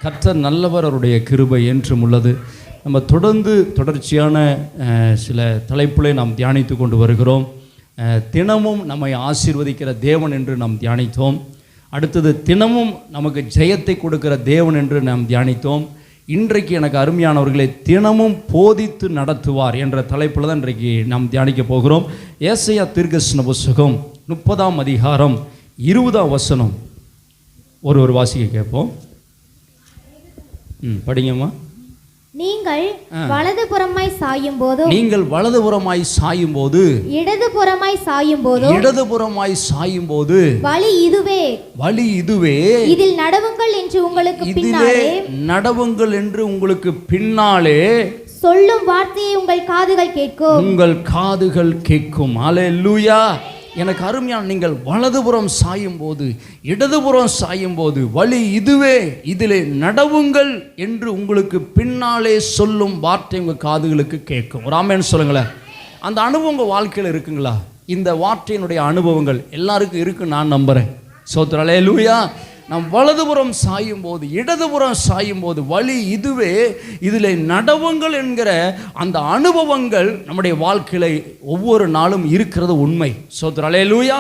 கர்த்தர் நல்லவர், அவருடைய கிருபை என்றும் உள்ளது. நம்ம தொடர்ச்சியான சில தலைப்புகளை நாம் தியானித்து கொண்டு வருகிறோம். தினமும் நம்மை ஆசீர்வதிக்கிற தேவன் என்று நாம் தியானித்தோம். அடுத்தது தினமும் நமக்கு ஜெயத்தை கொடுக்கிற தேவன் என்று நாம் தியானித்தோம். இன்றைக்கு எனக்கு அருமையானவர்களை தினமும் போதித்து நடத்துவார் என்ற தலைப்பில் தான் இன்றைக்கு நாம் தியானிக்க போகிறோம். ஏசாயா தீர்க்கதரிசன புத்தகம் 30ஆம் அதிகாரம் 20ஆம் வசனம் ஒரு வாசிக்க கேட்போம். படிங்கம்மா. நீங்கள் வலதுபுறமாய் சாயும் போது இடதுபுறமாய் சாயும் போது வழி இதுவே இதில் நடவுங்கள் என்று உங்களுக்கு பின்னாலே சொல்லும் வார்த்தையை உங்கள் காதுகள் கேட்கும். அல்லேலூயா. எனக்கு அருமையான, நீங்கள் வலதுபுறம் சாயும் போது இடதுபுறம் சாயும் போது வழி இதுவே, இதிலே நடவுங்கள் என்று உங்களுக்கு பின்னாலே சொல்லும் வார்த்தை உங்கள் காதுகளுக்கு கேட்கும். ஒரு ஆமென் சொல்லுங்களேன். அந்த அனுபவம் உங்கள் வாழ்க்கையில் இருக்குங்களா? இந்த வார்த்தையினுடைய அனுபவங்கள் எல்லாருக்கும் இருக்குன்னு நான் நம்புகிறேன். ஸ்தோத்திரம். அல்லேலூயா. நாம் வலதுபுறம் சாயும் போது இடதுபுறம் சாயும் போது வழி இதுவே, இதில் நடவுங்கள் என்கிற அந்த அனுபவங்கள் நம்முடைய வாழ்க்கையில் ஒவ்வொரு நாளும் இருக்கிறது உண்மை. ஸ்தோத்திரம். அல்லேலூயா.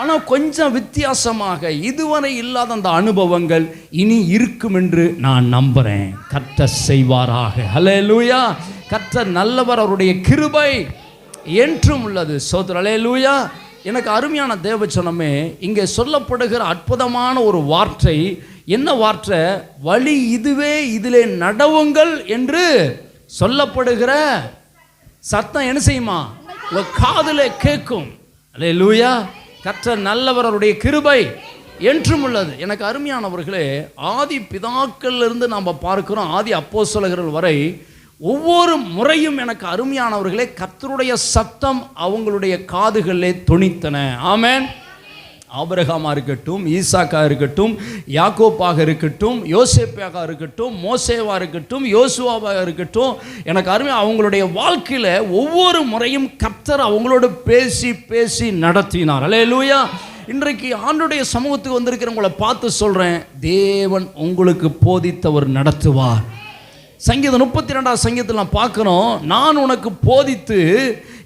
ஆனால் கொஞ்சம் வித்தியாசமாக இதுவரை இல்லாத அந்த அனுபவங்கள் இனி இருக்கும் என்று நான் நம்புகிறேன். கர்த்தர் செய்வாராக. அல்லேலூயா. கர்த்தர் நல்லவர், அவருடைய கிருபை என்றும் உள்ளது. ஸ்தோத்திரம். அல்லேலூயா. எனக்கு அருமையான தேவச்சனமே, இங்கே சொல்லப்படுகிற அற்புதமான ஒரு வார்த்தை. என்ன வார்த்தை? வழி இதுவே, இதிலே நடவுங்கள் என்று சொல்லப்படுகிற சத்தம் என்ன செய்யுமா? உங்கள் காதில் கேட்கும். அல்லேலூயா. கர்த்தர் நல்லவர், அவருடைய கிருபை என்றும் உள்ளது. எனக்கு அருமையானவர்களே, ஆதி பிதாக்களிலிருந்து நாம் பார்க்கிறோம் ஆதி அப்போஸ்தலர்கள் வரை ஒவ்வொரு முறையும் எனக்கு அருமையானவர்களே கர்த்தருடைய சத்தம் அவங்களுடைய காதுகளிலே தொனித்தன. ஆமென். ஆபிரகாமா இருக்கட்டும், ஈசாக்கா இருக்கட்டும், யாக்கோப்பாக இருக்கட்டும், யோசேப்பாக இருக்கட்டும், மோசேவா இருக்கட்டும், யோசுவாவாக இருக்கட்டும், எனக்கு அருமை அவங்களுடைய வாழ்க்கையில் ஒவ்வொரு முறையும் கர்த்தர் அவங்களோடு பேசி பேசி நடத்தினார். அல்லேலூயா. இன்றைக்கு ஆண்டவருடைய சமூகத்துக்கு வந்திருக்கிறவங்களை பார்த்து சொல்கிறேன், தேவன் உங்களுக்கு போதித்தவர் நடத்துவார். சங்கீதம் 32ஆம் சங்கீதத்தில் நான் பார்க்குறோம், நான் உனக்கு போதித்து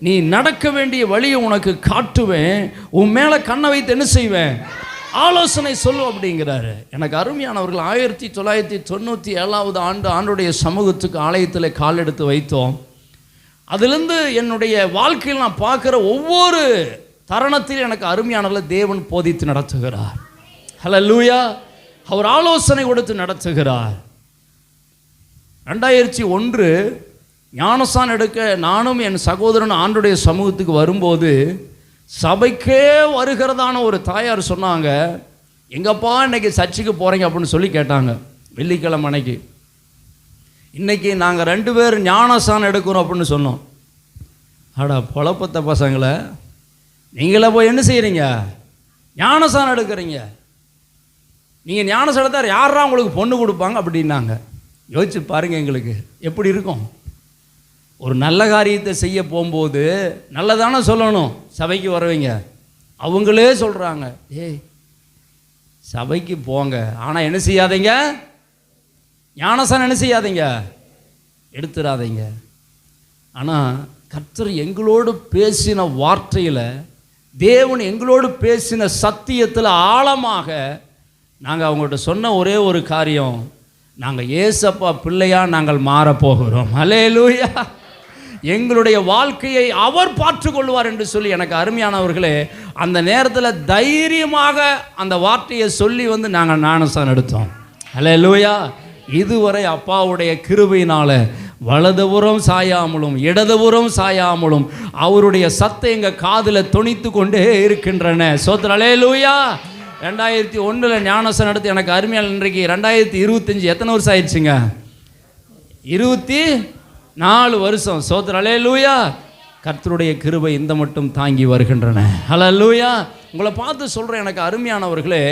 நீ நடக்க வேண்டிய வழியை உனக்கு காட்டுவேன், உன் மேலே கண்ணை வைத்து என்ன செய்வேன், ஆலோசனை சொல்லும் அப்படிங்கிறாரு. எனக்கு அருமையானவர்கள், 1997 ஆண்டு ஆண்டுடைய சமூகத்துக்கு ஆலயத்தில் கால் எடுத்து வைத்தோம். அதிலிருந்து என்னுடைய வாழ்க்கையில் நான் பார்க்குற ஒவ்வொரு தருணத்திலும் எனக்கு அருமையானவர்கள் தேவன் போதித்து நடத்துகிறார். ஹல்லேலூயா. அவர் ஆலோசனை கொடுத்து நடத்துகிறார். 2001 ஞானஸ்நானம் எடுக்க நானும் என் சகோதரன் ஆண்டுடைய சமூகத்துக்கு வரும்போது சபைக்கே வருகிறதான ஒரு தாயார் சொன்னாங்க, எங்கப்பா இன்னைக்கு சர்ச்சுக்கு போகிறீங்க அப்படின்னு சொல்லி கேட்டாங்க. வெள்ளிக்கிழமை அன்னைக்கு. இன்றைக்கி நாங்கள் 2 பேர் ஞானஸ்நானம் எடுக்கிறோம் அப்படின்னு சொன்னோம். அடா பொழப்பத்த பசங்களை, நீங்களே போய் என்ன செய்கிறீங்க, ஞானஸ்நானம் எடுக்கிறீங்க, நீங்கள் ஞானஸ்நானம் எடுத்தால் யாரா உங்களுக்கு பொண்ணு கொடுப்பாங்க அப்படின்னாங்க. யோசிச்சு பாருங்கள் எங்களுக்கு எப்படி இருக்கும். ஒரு நல்ல காரியத்தை செய்ய போகும்போது நல்லதானே சொல்லணும். சபைக்கு வரவங்க அவங்களே சொல்கிறாங்க, ஏய் சபைக்கு போங்க, ஆனால் என்ன செய்யாதீங்க, ஞானஸ்நானம் என்ன செய்யாதீங்க, எடுத்துடாதீங்க. ஆனால் கர்த்தர் எங்களோடு பேசின வார்த்தையில், தேவன் எங்களோடு பேசின சத்தியத்தில் ஆழமாக நாங்கள் அவங்கள்ட்ட சொன்ன ஒரே ஒரு காரியம், நாங்கள் ஏசப்பா பிள்ளையாக நாங்கள் மாறப்போகிறோம். அல்லேலூயா. எங்களுடைய வாழ்க்கையை அவர் பார்த்துக்கொள்வார் என்று சொல்லி எனக்கு அருமையானவர்களே அந்த நேரத்தில் தைரியமாக அந்த வார்த்தையை சொல்லி நாங்கள் ஞானஸ்நானம் எடுத்தோம். அல்லேலூயா. இதுவரை அப்பாவுடைய கிருபையினால் வலதுபுறம் சாயாமலும் இடதுபுறம் சாயாமலும் அவருடைய சத்தம் எங்கள் காதில் தொனித்து கொண்டே இருக்கின்றன. ஸ்தோத்திரம். அல்லேலூயா. 2001 ஞானஸ்நானம் எடுத்து எனக்கு அருமையான, இன்றைக்கு 2025 எத்தனை வருஷம் ஆயிடுச்சுங்க? 24 வருஷம். ஸ்தோத்திரம். அல்லேலூயா. கர்த்தருடைய கிருபை இந்த மட்டும் தாங்கி வருகின்றன. அல்லேலூயா. உங்களை பார்த்து சொல்கிறேன், எனக்கு அருமையானவர்களே,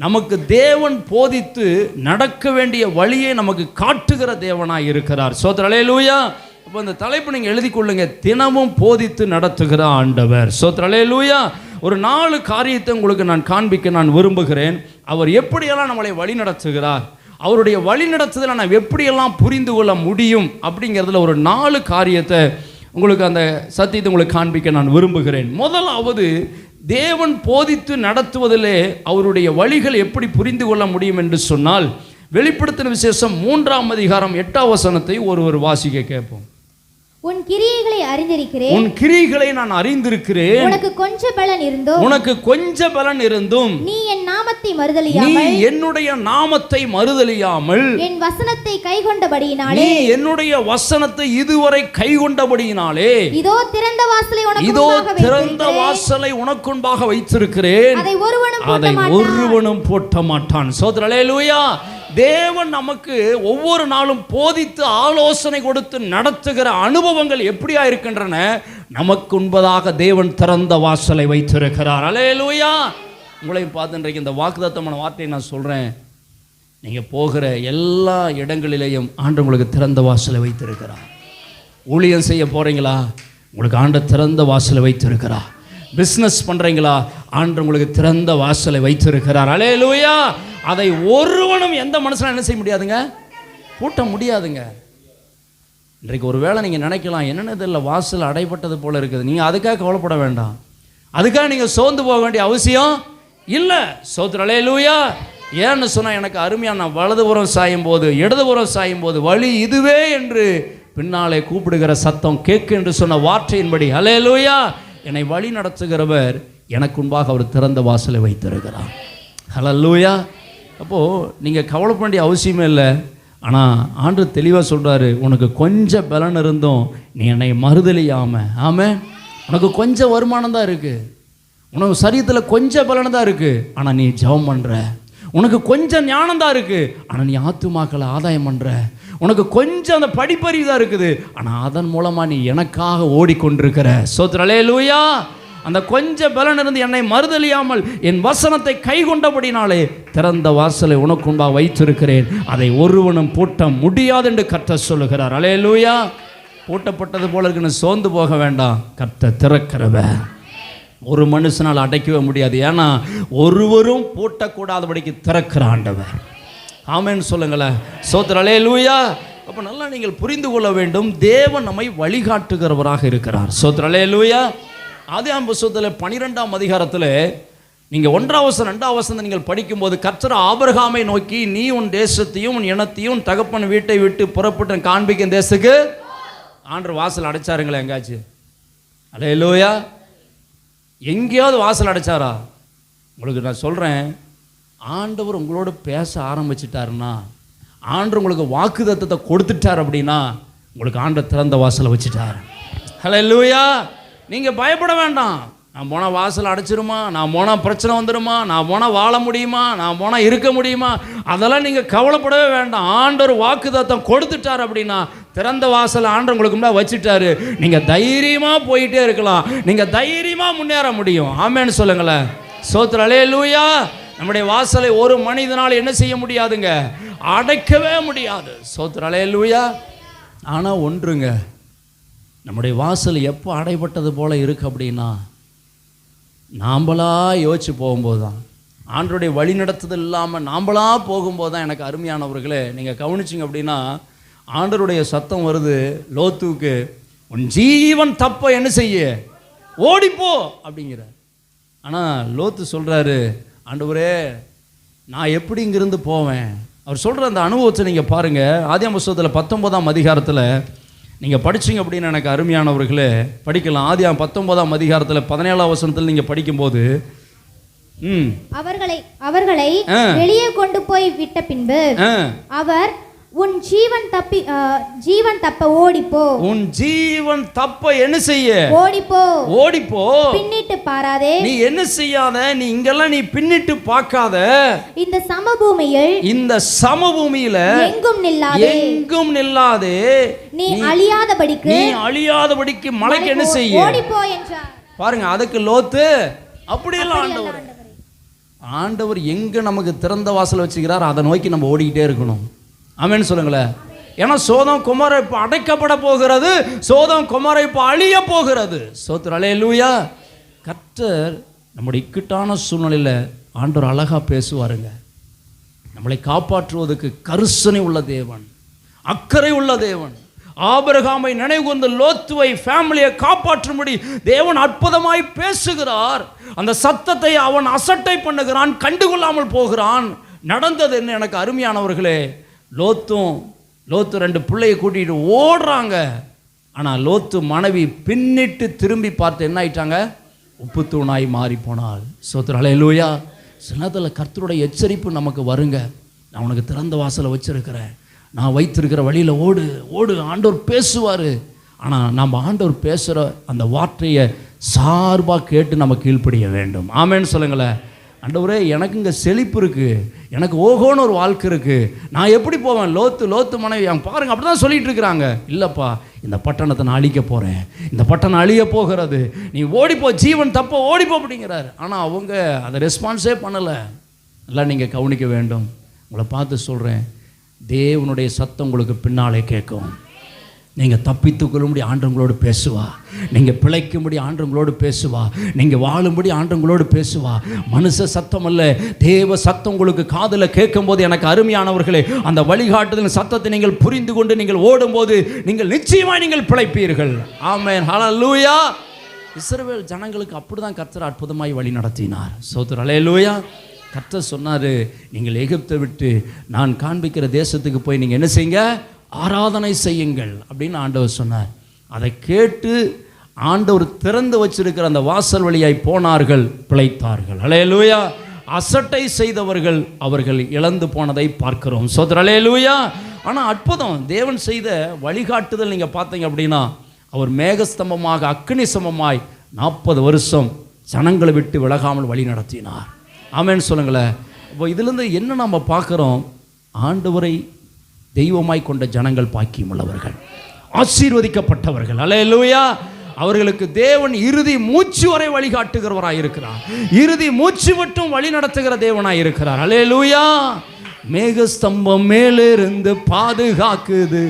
நமக்கு தேவன் போதித்து நடக்க வேண்டிய வழியை நமக்கு காட்டுகிற தேவனாக இருக்கிறார். ஸ்தோத்திரம். அல்லேலூயா. இப்போ இந்த தலைப்பு நீங்கள் எழுதி கொள்ளுங்க, தினமும் போதித்து நடத்துகிற ஆண்டவர். ஸ்தோத்திரம். அல்லேலூயா. ஒரு 4 காரியத்தை உங்களுக்கு நான் காண்பிக்க நான் விரும்புகிறேன். அவர் எப்படியெல்லாம் நம்மளை வழி நடத்துகிறார், அவருடைய வழிநடத்துதலை நான் எப்படியெல்லாம் புரிந்து கொள்ள முடியும் அப்படிங்கிறதுல ஒரு 4 காரியத்தை உங்களுக்கு அந்த சத்தியத்தை உங்களுக்கு காண்பிக்க நான் விரும்புகிறேன். முதலாவது, தேவன் போதித்து நடத்துவதிலே அவருடைய வழிகள் எப்படி புரிந்து கொள்ள முடியும் என்று சொன்னால், வெளிப்படுத்தின விசேஷம் 3ஆம் அதிகாரம் 8ஆம் வசனத்தை ஒருவர் வாசிக்க கேட்போம். உன் கிரியைகளை அறிந்திருக்கிறேன், உன் கிரியைகளை நான் அறிந்திருக்கிறேன், உனக்கு கொஞ்சம் பலன் இருந்தும் நீ என் நாமத்தை மறுதலியாமல், நீ என்னுடைய நாமத்தை மறுதலியாமல், என் வசனத்தை கைக்கொண்டபடியினாலே, நீ என்னுடைய வசனத்தை இதுவரை கைக்கொண்டபடியினாலே, இதோ திறந்த வாசலை உனக்கு முன்பாக வைத்திருக்கிறேன், அதை ஒருவனும் போட்ட மாட்டான். ஸ்தோத்திரம், அல்லேலூயா. தேவன் நமக்கு ஒவ்வொரு நாளும் போதித்து ஆலோசனை கொடுத்து நடத்துகிற அனுபவங்கள் எப்படியா இருக்கின்றன? நமக்கு முன்பதாக தேவன் திறந்த வாசலை வைத்திருக்கிறார். அல்லேலூயா. உங்களையும் பார்த்து இன்றைக்கு இந்த வாக்குத்தத்தமான வார்த்தையை நான் சொல்கிறேன். நீங்கள் போகிற எல்லா இடங்களிலேயும் ஆண்டவர் உங்களுக்கு திறந்த வாசலை வைத்திருக்கிறார். ஊழியம் செய்ய போகிறீங்களா? உங்களுக்கு ஆண்டவர் திறந்த வாசலை வைத்திருக்கிறார். பிஸ்னஸ் பண்ணுறீங்களா? ஆண்டவர் உங்களுக்கு திறந்த வாசலை வைத்திருக்கிறார். அல்லேலூயா. அதை ஒருவனும் எந்த மனுஷனும் என்ன செய்ய முடியாதுங்க, பூட்ட முடியாதுங்க. இன்றைக்கு ஒரு வேளை நீங்கள் நினைக்கலாம், என்னென்ன இதில் வாசல் அடைப்பட்டது போல இருக்குது. நீங்கள் அதுக்காக கவலைப்பட வேண்டாம், அதுக்காக நீங்கள் சோர்ந்து போக வேண்டிய அவசியம் இல்லை. ஸ்தோத்திரம், அல்லேலூயா. ஏன்னு சொன்னால், எனக்கு அருமையாக நான் வலதுபுறம் சாயும் போது இடதுபுறம் சாயும் போது வழி இதுவே என்று பின்னாலே கூப்பிடுகிற சத்தம் கேட்கு என்று சொன்ன வார்த்தையின்படி, அல்லேலூயா, என்னை வழி நடத்துகிறவர் எனக்கு முன்பாக அவர் திறந்த வாசலை வைத்திருக்கிறார். அல்லேலூயா. அப்போது நீங்கள் கவலைப்பட வேண்டிய அவசியமே இல்லை. ஆனால் ஆண்டவர் தெளிவாக சொல்கிறாரு, உனக்கு கொஞ்சம் பலன் இருந்தும் நீ என்னை மறுதலியாமல், ஆமாம், உனக்கு கொஞ்சம் வருமானம் தான் இருக்குது, உனக்கு சரீரத்தில் கொஞ்சம் பலன் தான் இருக்குது, ஆனால் நீ ஜெபம் பண்ணுற. உனக்கு கொஞ்சம் ஞானம் தான் இருக்குது, ஆனால் நீ ஆத்துமாக்களை ஆதாயம் பண்ணுற. உனக்கு கொஞ்சம் அந்த படிப்பறிவு தான் இருக்குது, ஆனால் அதன் மூலமாக நீ எனக்காக ஓடிக்கொண்டிருக்கிற. ஸ்தோத்திரம், அல்லேலூயா. அந்த கொஞ்சம் பலன் இருந்து என்னை மறுதலியாமல் என் வசனத்தை கை கொண்டபடினாலே திறந்த வாசலை உனக்கு முன்பாக வைத்திருக்கிறேன், அதை ஒருவனும் பூட்ட முடியாது என்று கர்த்தர் சொல்லுகிறார். அல்லேலூயா. பூட்டப்பட்டது போல இருக்குன்னு சோர்ந்து போக வேண்டாம். கர்த்தர் திறக்கிறவர், ஒரு மனுஷனால் அடைக்கவே முடியாது. ஏன்னா ஒருவரும் பூட்டக்கூடாதபடிக்கு திறக்கிற ஆண்டவர். ஆமென் சொல்லுங்களேன். ஸ்தோத்திரம், அல்லேலூயா. அப்போ நல்லா நீங்கள் புரிந்து கொள்ள வேண்டும், தேவன் நம்மை வழிகாட்டுகிறவராக இருக்கிறார். ஸ்தோத்திரம், அல்லேலூயா. ஆதியாகம புத்தகத்தில் 12ஆம் அதிகாரத்தில் நீங்கள் 1ஆம் வசனம் 2ஆம் வசனத்தை நீங்கள் படிக்கும்போது, கர்த்தர் ஆபிரகாமை நோக்கி, நீ உன் தேசத்தையும் உன் இனத்தையும் உன் தகப்பன் வீட்டை விட்டு புறப்பட்டு காண்பிக்கும் தேசத்துக்கு ஆண்டவர் வாசல் அடைச்சாருங்களே எங்காச்சு? அல்லேலூயா. எங்கேயாவது வாசல் அடைச்சாரா? உங்களுக்கு நான் சொல்கிறேன், ஆண்டவர் உங்களோட பேச ஆரம்பிச்சிட்டாருன்னா, ஆண்டவர் உங்களுக்கு வாக்குத்தத்தத்தை கொடுத்துட்டார் அப்படின்னா, உங்களுக்கு ஆண்டவர் திறந்த வாசலை வச்சுட்டார். அல்லேலூயா. நீங்கள் பயப்பட வேண்டாம். நான் போனால் வாசல் அடைச்சிருமா, நான் போனால் பிரச்சனை வந்துடுமா, நான் போனால் வாழ முடியுமா, நான் போனால் இருக்க முடியுமா, அதெல்லாம் நீங்கள் கவலைப்படவே வேண்டாம். ஆண்டவர் வாக்குத்தத்தம் கொடுத்துட்டார் அப்படின்னா திறந்த வாசல் ஆண்டவர் உங்களுக்கு முன்னாடி வச்சுட்டாரு. நீங்கள் தைரியமாக போயிட்டே இருக்கலாம், நீங்கள் தைரியமாக முன்னேற முடியும். ஆமென்னு சொல்லுங்களேன். ஸ்தோத்திரம், அல்லேலூயா. நம்முடைய வாசலை ஒரு மனிதனால் என்ன செய்ய முடியாதுங்க, அடைக்கவே முடியாது. ஸ்தோத்திரம், அல்லேலூயா. ஆனால் ஒன்றுங்க, நம்முடைய வாசல் எப்போ அடைபட்டது போல் இருக்குது அப்படின்னா, நாம்பளா யோசிச்சு போகும்போது தான், ஆண்டவருடைய வழி நடத்துதல் இல்லாமல் நாம்பளா போகும்போது தான். எனக்கு அருமையானவர்களே, நீங்கள் கவனிச்சிங்க அப்படின்னா, ஆண்டவருடைய சத்தம் வருது லோத்துவுக்கு, உன் ஜீவன் தப்ப என்ன செய்ய, ஓடிப்போ அப்படிங்கிற. ஆனால் லோத்து சொல்கிறாரு, ஆண்டவரே நான் எப்படி இங்கிருந்து போவேன்? அவர் சொல்கிற அந்த அனுபவத்தை நீங்கள் பாருங்கள். ஆதியாகம புத்தகத்தில் 19ஆம் அதிகாரத்தில் நீங்கள் படிச்சிங்க அப்படின்னு எனக்கு அருமையானவர்களே படிக்கலாம். ஆதியாகமம் 19ஆம் அதிகாரத்தில் 17ஆம் வசனத்தில் நீங்கள் படிக்கும்போது, அவர்களை வெளியே கொண்டு போய் விட்ட பின்பு அவர், உன் ஜீவன் தப்ப ஓடிப்போ, உன் ஜீவன் தப்ப என்ன செய்ய, ஓடிப்போ, பின்னிட்டு பாராதே, நீ என்ன செய்யாத, நீ இங்கெல்லாம் நீ பின்னிட்டு பார்க்காத, இந்த சமபூமியில எங்கும் நில்லாதே, நீ அழியாதபடிக்கு மலைக்கு என்ன செய்ய, ஓடிப்போ என்றார். பாருங்க, அதுக்கு லோத்து அப்படியெல்லாம் ஆண்டவர் எங்க நமக்கு திறந்த வாசல் வச்சுக்கிறார், அதை நோக்கி நம்ம ஓடிக்கிட்டே இருக்கணும். ஆமென் சொல்லுங்களேன். ஏன்னா சோதம் குமார இப்போ அடைக்கப்பட போகிறது, சோதம் குமார இப்போ அழிய போகிறது. ஸ்தோத்திரம், அல்லேலூயா. கர்த்தர் நம்முடைய இக்கட்டான சூழ்நிலையில் ஆண்டவர் அழகாக பேசுவாருங்க. நம்மளை காப்பாற்றுவதற்கு கரிசனை உள்ள தேவன், அக்கறை உள்ள தேவன். ஆபிரகாமை நினைவு கூர்ந்து லோத்துவை ஃபேமிலியை காப்பாற்றும்படி தேவன் அற்புதமாய் பேசுகிறார். அந்த சத்தத்தை அவன் அசட்டை பண்ணுகிறான், கண்டுகொள்ளாமல் போகிறான். நடந்தது என்ன எனக்கு அருமையானவர்களே? லோத்து 2 பிள்ளையை கூட்டிகிட்டு ஓடுறாங்க. ஆனால் லோத்து மனைவி பின்னிட்டு திரும்பி பார்த்து என்ன ஆயிட்டாங்க? உப்பு தூணாய் மாறி போனாள். ஸ்தோத்திரம், ஹல்லேலூயா. சில நேரத்தில் கர்த்தருடைய எச்சரிப்பு நமக்கு வருங்க. நான் உனக்கு திறந்த வாசலை வச்சிருக்கிறேன், நான் வைத்திருக்கிற வழியில் ஓடு. ஆண்டவர் பேசுவார். ஆனால் நம்ம ஆண்டவர் பேசுகிற அந்த வார்த்தையை சார்பாக கேட்டு நம்ம கீழ்ப்படிய வேண்டும். ஆமேன்னு சொல்லுங்களேன். ஆண்டவரே, எனக்கு இங்கே செழிப்பு இருக்குது, எனக்கு ஓகோன்னு ஒரு வாழ்க்கை இருக்குது, நான் எப்படி போவேன்? லோத்து மனைவி அவங்க பாருங்க அப்படி தான் சொல்லிட்டு இருக்கிறாங்க. இல்லைப்பா, இந்த பட்டணத்தை நான் அழிக்க போகிறேன், இந்த பட்டணம் அழிய போகிறது, நீ ஓடிப்போ, ஜீவன் தப்ப ஓடிப்போ அப்படிங்கிறார். ஆனால் அவங்க அதை ரெஸ்பான்ஸே பண்ணலை. எல்லாம் நீங்கள் கவனிக்க வேண்டும். உங்களை பார்த்து சொல்கிறேன், தேவனுடைய சத்தம் உங்களுக்கு பின்னாலே கேட்கும். நீங்கள் தப்பித்துக்கொள்ளும்படி ஆண்டவங்களோடு பேசுவா, நீங்கள் பிழைக்கும்படி ஆண்டவங்களோடு பேசுவா, நீங்கள் வாழும்படி ஆண்டவங்களோடு பேசுவா. மனுஷ சத்தம் அல்ல, தேவ சத்தம் உங்களுக்கு காதில் கேட்கும்போது எனக்கு அருமையானவர்களே, அந்த வழிகாட்டுதல் சத்தத்தை நீங்கள் புரிந்து கொண்டு நீங்கள் ஓடும்போது நீங்கள் நிச்சயமாக நீங்கள் பிழைப்பீர்கள். ஆமென், ஹல்லேலூயா. இஸ்ரவேல் ஜனங்களுக்கு அப்படி தான் கர்த்தர் அற்புதமாய் வழி நடத்தினார். ஸ்தோத்திரம், ஹல்லேலூயா. கர்த்தர் சொன்னார், நீங்கள் எகிப்தை விட்டு நான் காண்பிக்கிற தேசத்துக்கு போய் நீங்கள் என்ன செய்யுங்க? ஆராதனை செய்யுங்கள் அப்படின்னு ஆண்டவர் சொன்னார். அதை கேட்டு ஆண்டவர் திறந்து வச்சிருக்கிற அந்த வாசல் வழியாய் போனார்கள், பிழைத்தார்கள். ஹல்லேலூயா. அசட்டை செய்தவர்கள் அவர்கள் இழந்து போனதை பார்க்கிறோம். ஸ்தோத்திரம், ஹல்லேலூயா. ஆனால் அற்புதம், தேவன் செய்த வழிகாட்டுதல் நீங்கள் பார்த்தீங்க அப்படின்னா, அவர் மேகஸ்தம்பமாக அக்கினி சமமாய் 40 வருஷம் ஜனங்களை விட்டு விலகாமல் வழி நடத்தினார். ஆமென்னு சொல்லுங்களேன். இப்போ இதிலிருந்து என்ன நம்ம பார்க்குறோம்? ஆண்டவரை தெய்வமாய் கொண்ட ஜனங்கள் பாக்கியம் உள்ளவர்கள், ஆசீர்வதிக்கப்பட்டவர்கள். ஹல்லேலூயா. அவர்களுக்கு தேவன் இறுதி மூச்சு வரை வழிகாட்டுகிறவராய் இருக்கிறார், இறுதி மூச்சு மட்டும் வழி நடத்துகிற தேவனாய் இருக்கிறார். ஹல்லேலூயா. மேகஸ்தம்பம் மேலிருந்து பாதுகாக்குது,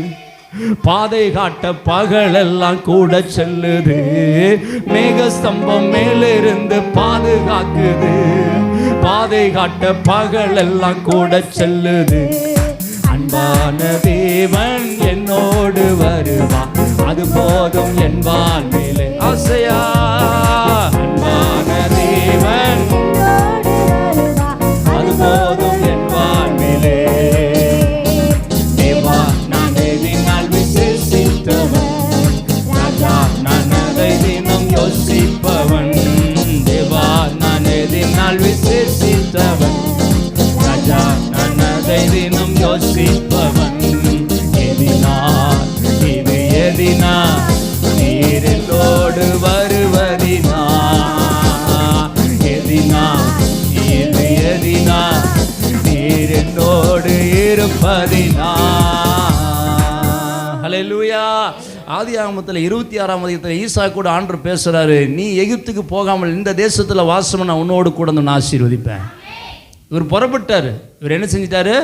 பாதை காட்ட பகலெல்லாம் கூட செல்லுது. மேகஸ்தம்பம் மேலிருந்து பாதுகாக்குது, பாதை காட்ட பகலெல்லாம் கூட செல்லுது. அன்பான தேவன் என்னோடு வருவார், அது போதும் என் வாழ்விலே. ஆசையா, அன்பான தேவன் அது போதும் என் வாழ்விலே. தேவா, நான் எதினால் விசேஷித்தவன், ராஜா நான் அதை தினம் யோசிப்பவன். தேவா, நான் எதினால் விசேஷித்தவன், ராஜா நான் அதை தினம் யோசிப்பவன். எதினால் இது எதினா, நீரிலோடு வருவதினா, எதினா இது எதினா, நீரிலோடு இருப்பதினா. ஹல்லேலூயா. ஆதியாகமத்தில் 26ஆம் அதிகாரத்தில் ஈசா கூட ஆண்டவர் பேசுகிறாரு, நீ எகிப்துக்கு போகாமல் இந்த தேசத்தில் வாசம் நான் உன்னோடு கூட நான் ஆசீர்வதிப்பேன். இவர் புறப்பட்டார். இவர் என்ன செஞ்சிட்டாரு?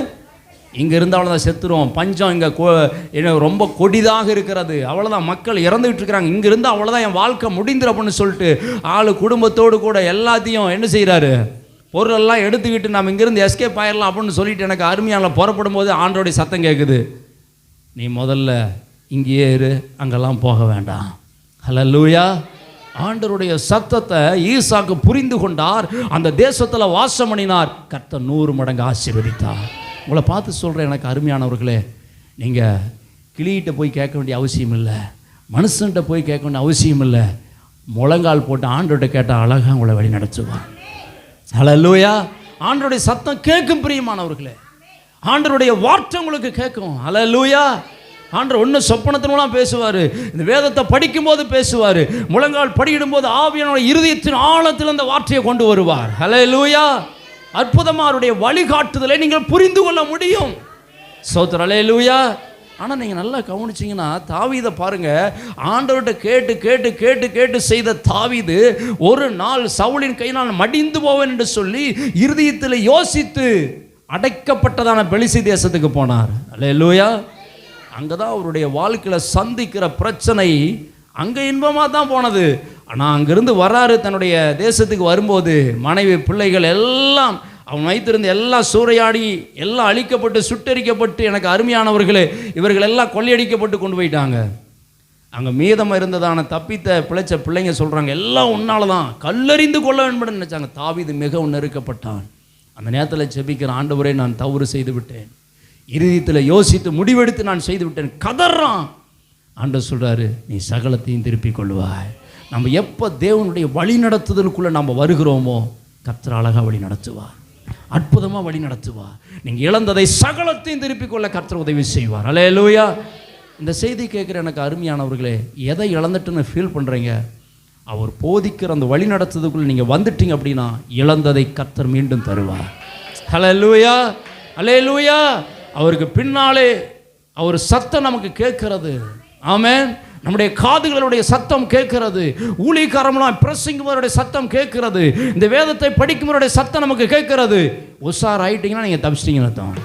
இங்கே இருந்து அவ்வளோதான், செத்துருவோம், பஞ்சம் இங்கே ரொம்ப கொடிதாக இருக்கிறது, அவ்வளோதான், மக்கள் இறந்துகிட்டு இருக்கிறாங்க, இங்கே இருந்து அவ்வளோதான், என் வாழ்க்கை முடிந்துடும் அப்படின்னு சொல்லிட்டு ஆள் குடும்பத்தோடு கூட எல்லாத்தையும் என்ன செய்கிறாரு? பொருளெல்லாம் எடுத்துக்கிட்டு நம்ம இங்கேருந்து எஸ்கேப் ஆயிடலாம் அப்படின்னு சொல்லிட்டு எனக்கு அருமையான புறப்படும் போது ஆண்டோடைய சத்தம் கேட்குது, நீ முதல்ல இங்கேயே இரு, அங்கெல்லாம் போக வேண்டாம். ஹல்லேலூயா. ஆண்டவருடைய சத்தத்தை ஈசாக்கு புரிந்து கொண்டார், அந்த தேசத்தில் வாசம் பண்ணினார், கர்த்தர் 100 மடங்கு ஆசீர்வதித்தார். உங்களை பார்த்து சொல்கிறேன் எனக்கு அருமையானவர்களே, நீங்கள் கிளிகிட்ட போய் கேட்க வேண்டிய அவசியம் இல்லை, மனுஷன்கிட்ட போய் கேட்க வேண்டிய அவசியம் இல்லை, முழங்கால் போட்டு ஆண்டவர்கிட்ட கேட்டால் அழகாக உங்களை வழி நடத்துவார். ஹல்லேலூயா. ஆண்டவருடைய சத்தம் கேட்கும் பிரியமானவர்களே, ஆண்டவருடைய வார்த்தை உங்களுக்கு கேட்கும். ஹல்லேலூயா. ஆண்டவர் ஒன்று சொப்பனத்தின் மூலம் பேசுவார், இந்த வேதத்தை படிக்கும்போது பேசுவார், முழங்கால் படியிடும்போது ஆவியானவருடைய இருதயத்தின் ஆழத்தில் அந்த வார்த்தையை கொண்டு வருவார். ஹல்லேலூயா. அற்புதமாக அவருடைய வழிகாட்டுதலை நீங்கள் புரிந்து கொள்ள முடியும். ஸ்தோத்திரம், ஹல்லேலூயா. ஆனால் நீங்கள் நல்லா கவனிச்சிங்கன்னா தாவீதை பாருங்கள், ஆண்டவர்கிட்ட கேட்டு கேட்டு கேட்டு கேட்டு செய்த தாவீது ஒரு நாள் சவுலின் கையினால் மடிந்து போவேன் என்று சொல்லி இருதயத்தில் யோசித்து அடைக்கப்பட்டதான பெலிஸ்தி தேசத்துக்கு போனார். ஹல்லேலூயா. அங்கே தான் அவருடைய வாழ்க்கையில் சந்திக்கிற பிரச்சனை அங்கே இன்பமாக தான் போனது. ஆனால் அங்கேருந்து வராரு, தன்னுடைய தேசத்துக்கு வரும்போது மனைவி பிள்ளைகள் எல்லாம் அவன் வைத்திருந்த எல்லாம் சூறையாடி எல்லாம் அழிக்கப்பட்டு சுட்டரிக்கப்பட்டு, எனக்கு அருமையானவர்களே, இவர்கள் எல்லாம் கொள்ளையடிக்கப்பட்டு கொண்டு போயிட்டாங்க. அங்கே மீதமாக இருந்ததான தப்பித்த பிழைச்ச பிள்ளைங்க சொல்கிறாங்க, எல்லாம் உன்னால தான், கல்லறிந்து கொள்ள வேண்டும் நினச்சாங்க. தாவீது மிகவும் நெருக்கப்பட்டான். அந்த நேரத்தில் ஜெபிக்கிற, ஆண்டவரே நான் தவறு செய்து விட்டேன், இறுதியில் யோசித்து முடிவெடுத்து நான் செய்து விட்டேன், கதறான். ஆண்டவர் சொல்கிறாரு, நீ சகலத்தையும் திருப்பிக் கொள்வாய். நம்ம எப்போ தேவனுடைய வழி நடத்துதலுக்குள்ளே நம்ம வருகிறோமோ, கர்த்தர் அழகாக வழி நடத்துவார், அற்புதமாக வழி நடத்துவார். நீங்கள் இழந்ததை சகலத்தையும் திருப்பிக் கொள்ள கர்த்தர் உதவி செய்வார். அல்லேலூயா. இந்த செய்தி கேட்குற எனக்கு அருமையானவர்களே, எதை இழந்துட்டுன்னு ஃபீல் பண்ணுறீங்க? அவர் போதிக்கிற அந்த வழி நடத்துறதுக்குள்ளே நீங்கள் வந்துட்டீங்க அப்படின்னா, இழந்ததை கர்த்தர் மீண்டும் தருவார். அல்லேலூயா, அல்லேலூயா. அவருக்கு பின்னாலே அவர் சத்தம் நமக்கு கேட்கிறது. ஆமென். நம்முடைய காதுகளுடைய சத்தம் கேட்கிறது. ஊழியக்காரம்லாம் பிரசங்கிவருடைய சத்தம் கேட்கிறது. இந்த வேதத்தை படிக்கும்போருடைய சத்தம் நமக்கு கேட்கிறது. உஷார் ஆயிட்டீங்கன்னா நீங்கள் தப்பிச்சிட்டீங்கன்னு அர்த்தம்.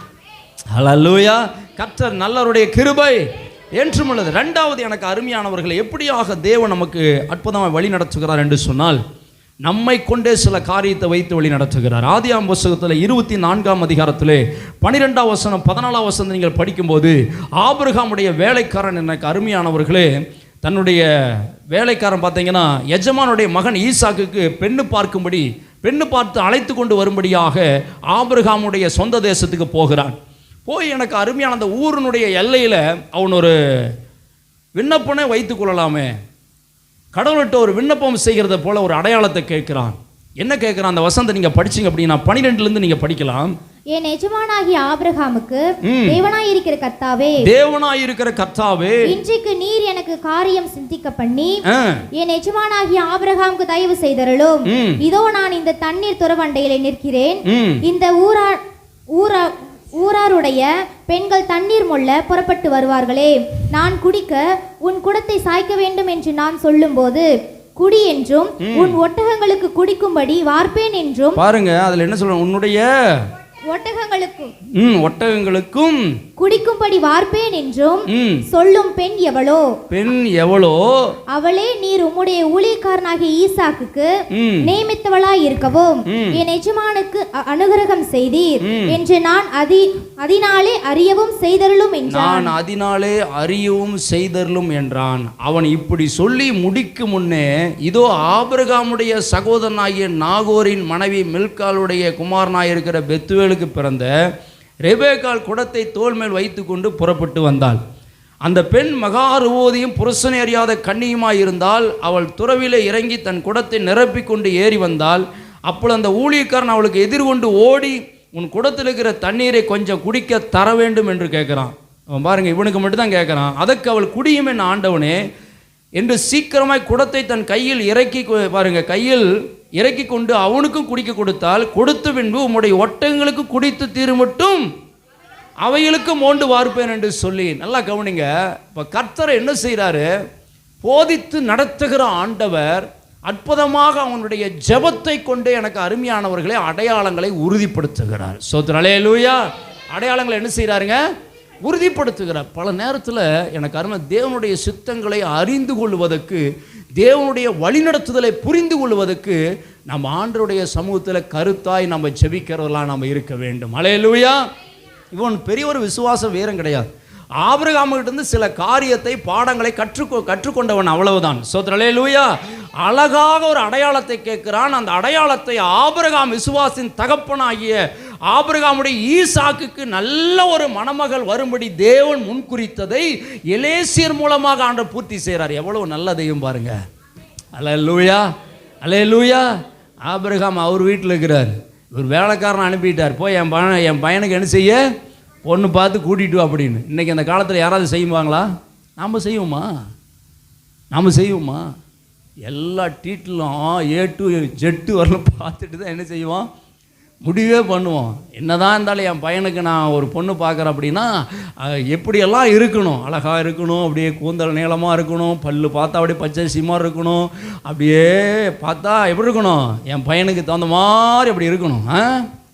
அல்லேலூயா. கர்த்தர் நல்லவருடைய கிருபை என்றும் உள்ளது. ரெண்டாவது, எனக்கு அருமையானவர்களை, எப்படியாக தேவன் நமக்கு அற்புதமாக வழி நடத்துகிறார் என்று சொன்னால், நம்மை கொண்டே சில காரியத்தை வைத்து வழி நடத்துகிறார். ஆதியாகமம் புத்தகத்தில் 24ஆம் அதிகாரத்திலே 12ஆம் வசனம் 14ஆம் வசனம் நீங்கள் படிக்கும்போது, ஆபிரகாமுடைய வேலைக்காரன், எனக்கு அருமையானவர்களே, தன்னுடைய வேலைக்காரன் பார்த்தீங்கன்னா எஜமானுடைய மகன் ஈசாக்குக்கு பெண்ணு பார்த்து அழைத்து கொண்டு வரும்படியாக ஆபிரகாமுடைய சொந்த தேசத்துக்கு போகிறான். போய் எனக்கு அருமையான அந்த ஊரினுடைய எல்லையில் அவன் ஒரு விண்ணப்பனை வைத்துக் கொள்ளலாமே, கடவுள்கிட்ட ஒரு விண்ணப்பம் செய்கிறத போல ஒரு அடையாளத்தை கேட்கிறான். என்ன கேட்கிறான்? அந்த வசனத்தை நீங்க படிச்சீங்க அப்படின்னா 12லிருந்து நீங்க படிக்கலாம். என் எஜமானாகிய ஆபிரகாமுக்கு தேவனாயிருக்கிற கர்த்தாவே, இன்றைக்கு நீர் எனக்கு காரியம் சிந்திக்க பண்ணி என் எஜமானாகிய ஆபிரகாமுக்கு தயவு செய்தருளும். இதோ நான் இந்த தண்ணீர் துறவண்டையிலே நிற்கிறேன். இந்த ஊராருடைய பெண்கள் தண்ணீர் மொள்ள புறப்பட்டு வருவார்களே, நான் குடிக்க உன் குடத்தை சாய்க்க வேண்டும் என்று நான் சொல்லும்போது, குடி என்றும் உன் ஒட்டகங்களுக்கு குடிக்கும்படி வார்ப்பேன் என்றும். பாருங்க, அதுல என்ன சொல்றேன்? உன்னுடைய ஒட்டகங்களுக்கும் குடிக்கும்படி வார்ப்பேன் என்றும் சொல்லும் பெண் எவளோ அவளே நீர் உம்முடைய ஊழியக்காரனாகிய ஈசாக்குக்கு நியமித்தவளாய் இருக்கவும் என் எஜமானுக்கு அனுகிரகம் செய்தீர் என்று நான் அதனாலே அறியவும் செய்தருளும் என்றான். அவன் இப்படி சொல்லி முடிக்கும் முன்னே, இதோ ஆபிரகாமுடைய சகோதரனாகிய நாகோரின் மனைவி மில்காளுடைய குமாரனாயிருக்கிற பெத்துவேலுக்கு பிறந்த ரெபேக்காள் குடத்தை தோள் மேல் வைத்து கொண்டு புறப்பட்டு வந்தாள். அந்த பெண் மகாரூபவதியும் புருஷனை அறியாத கன்னியுமாய் இருந்தால், அவள் துறவிலே இறங்கி தன் குடத்தை நிரப்பிக் கொண்டு ஏறி வந்தாள். அப்பொழுது அந்த ஊழியக்காரன் அவளுக்கு எதிர்கொண்டு ஓடி, உன் குடத்தில் இருக்கிற தண்ணீரை கொஞ்சம் குடிக்க தர வேண்டும் என்று கேட்குறான். அவன் பாருங்க, இவனுக்கு மட்டும்தான் கேட்குறான். அதற்கு அவள், குடியும் என் ஆண்டவனே என்று சீக்கிரமாய் குடத்தை தன் கையில் இறக்கி கொண்டு அவனுக்கும் குடிக்க கொடுத்தால், கொடுத்த பின்பு உம்முடைய ஒட்டகங்களுக்கு குடித்து தீரு மட்டும் அவைகளுக்கு மோண்டு வார்ப்பேன் என்று சொல்லி. நல்லா கவனிங்க. இப்போ கர்த்தரை என்ன செய்கிறாரு? போதித்து நடத்துகிற ஆண்டவர் அற்புதமாக அவனுடைய ஜெபத்தை கொண்டு எனக்கு அருமையானவர்களே அடையாளங்களை உறுதிப்படுத்துகிறார். ஸ்தோத்திரம், அல்லேலூயா. அடையாளங்களை என்ன செய்கிறாருங்க? உறுதிப்படுத்துகிறார். பல நேரத்தில் எனக்கு அருமை தேவனுடைய சித்தங்களை அறிந்து கொள்வதற்கு, தேவனுடைய வழிநடத்துதலை புரிந்து கொள்வதற்கு நம்ம ஆண்டவருடைய சமூகத்தில் கருத்தாய் நம்ம ஜெபிக்கிறவர்களாக நம்ம இருக்க வேண்டும். அல்லேலூயா. இவன் பெரிய ஒரு விசுவாச வீரன் கிடையாது. ஆபிரகாமிலிருந்து சில காரியத்தை பாடங்களை கற்றுக்கொண்டவன், அவ்வளவுதான். ஸ்தோத்திரம், அல்லேலூயா. அழகாக ஒரு அடையாளத்தை கேட்கிறான். அந்த அடையாளத்தை ஆபிரகாம் விசுவாசின் தகப்பனாகிய ஆபிரகாமுடைய ஈசாக்குக்கு நல்ல ஒரு மணமகள் வரும்படி தேவன் முன்குறித்ததை எலேசியர் மூலமாக ஆண்டவர் பூர்த்தி செய்கிறார். எவ்வளவு நல்ல தெய்வம் பாருங்க. அல்லேலூயா, அல்லேலூயா. ஆபிரகாம் அவர் வீட்டில் இருக்கிறார். இவர் வேலைக்காரன் அனுப்பிட்டார், போய் என் பையனுக்கு என்ன செய்ய, பொண்ணு பார்த்து கூட்டிட்டு அப்படின்னு. இன்றைக்கி அந்த காலத்தில் யாராவது செய்வாங்களா? நாம் செய்வோமா? எல்லா டீட்டிலும் A to Z வரலும் பார்த்துட்டு தான் என்ன செய்வோம், முடிவே பண்ணுவோம். என்னதான் இருந்தாலும் என் பையனுக்கு நான் ஒரு பொண்ணு பார்க்குறேன் அப்படின்னா எப்படியெல்லாம் இருக்கணும், அழகாக இருக்கணும், அப்படியே கூந்தல் நீளமாக இருக்கணும், பல்லு பார்த்தா அப்படியே பச்சை சிம்மா இருக்கணும், அப்படியே பார்த்தா எப்படி இருக்கணும், என் பையனுக்கு தகுந்த மாதிரி அப்படி இருக்கணும்.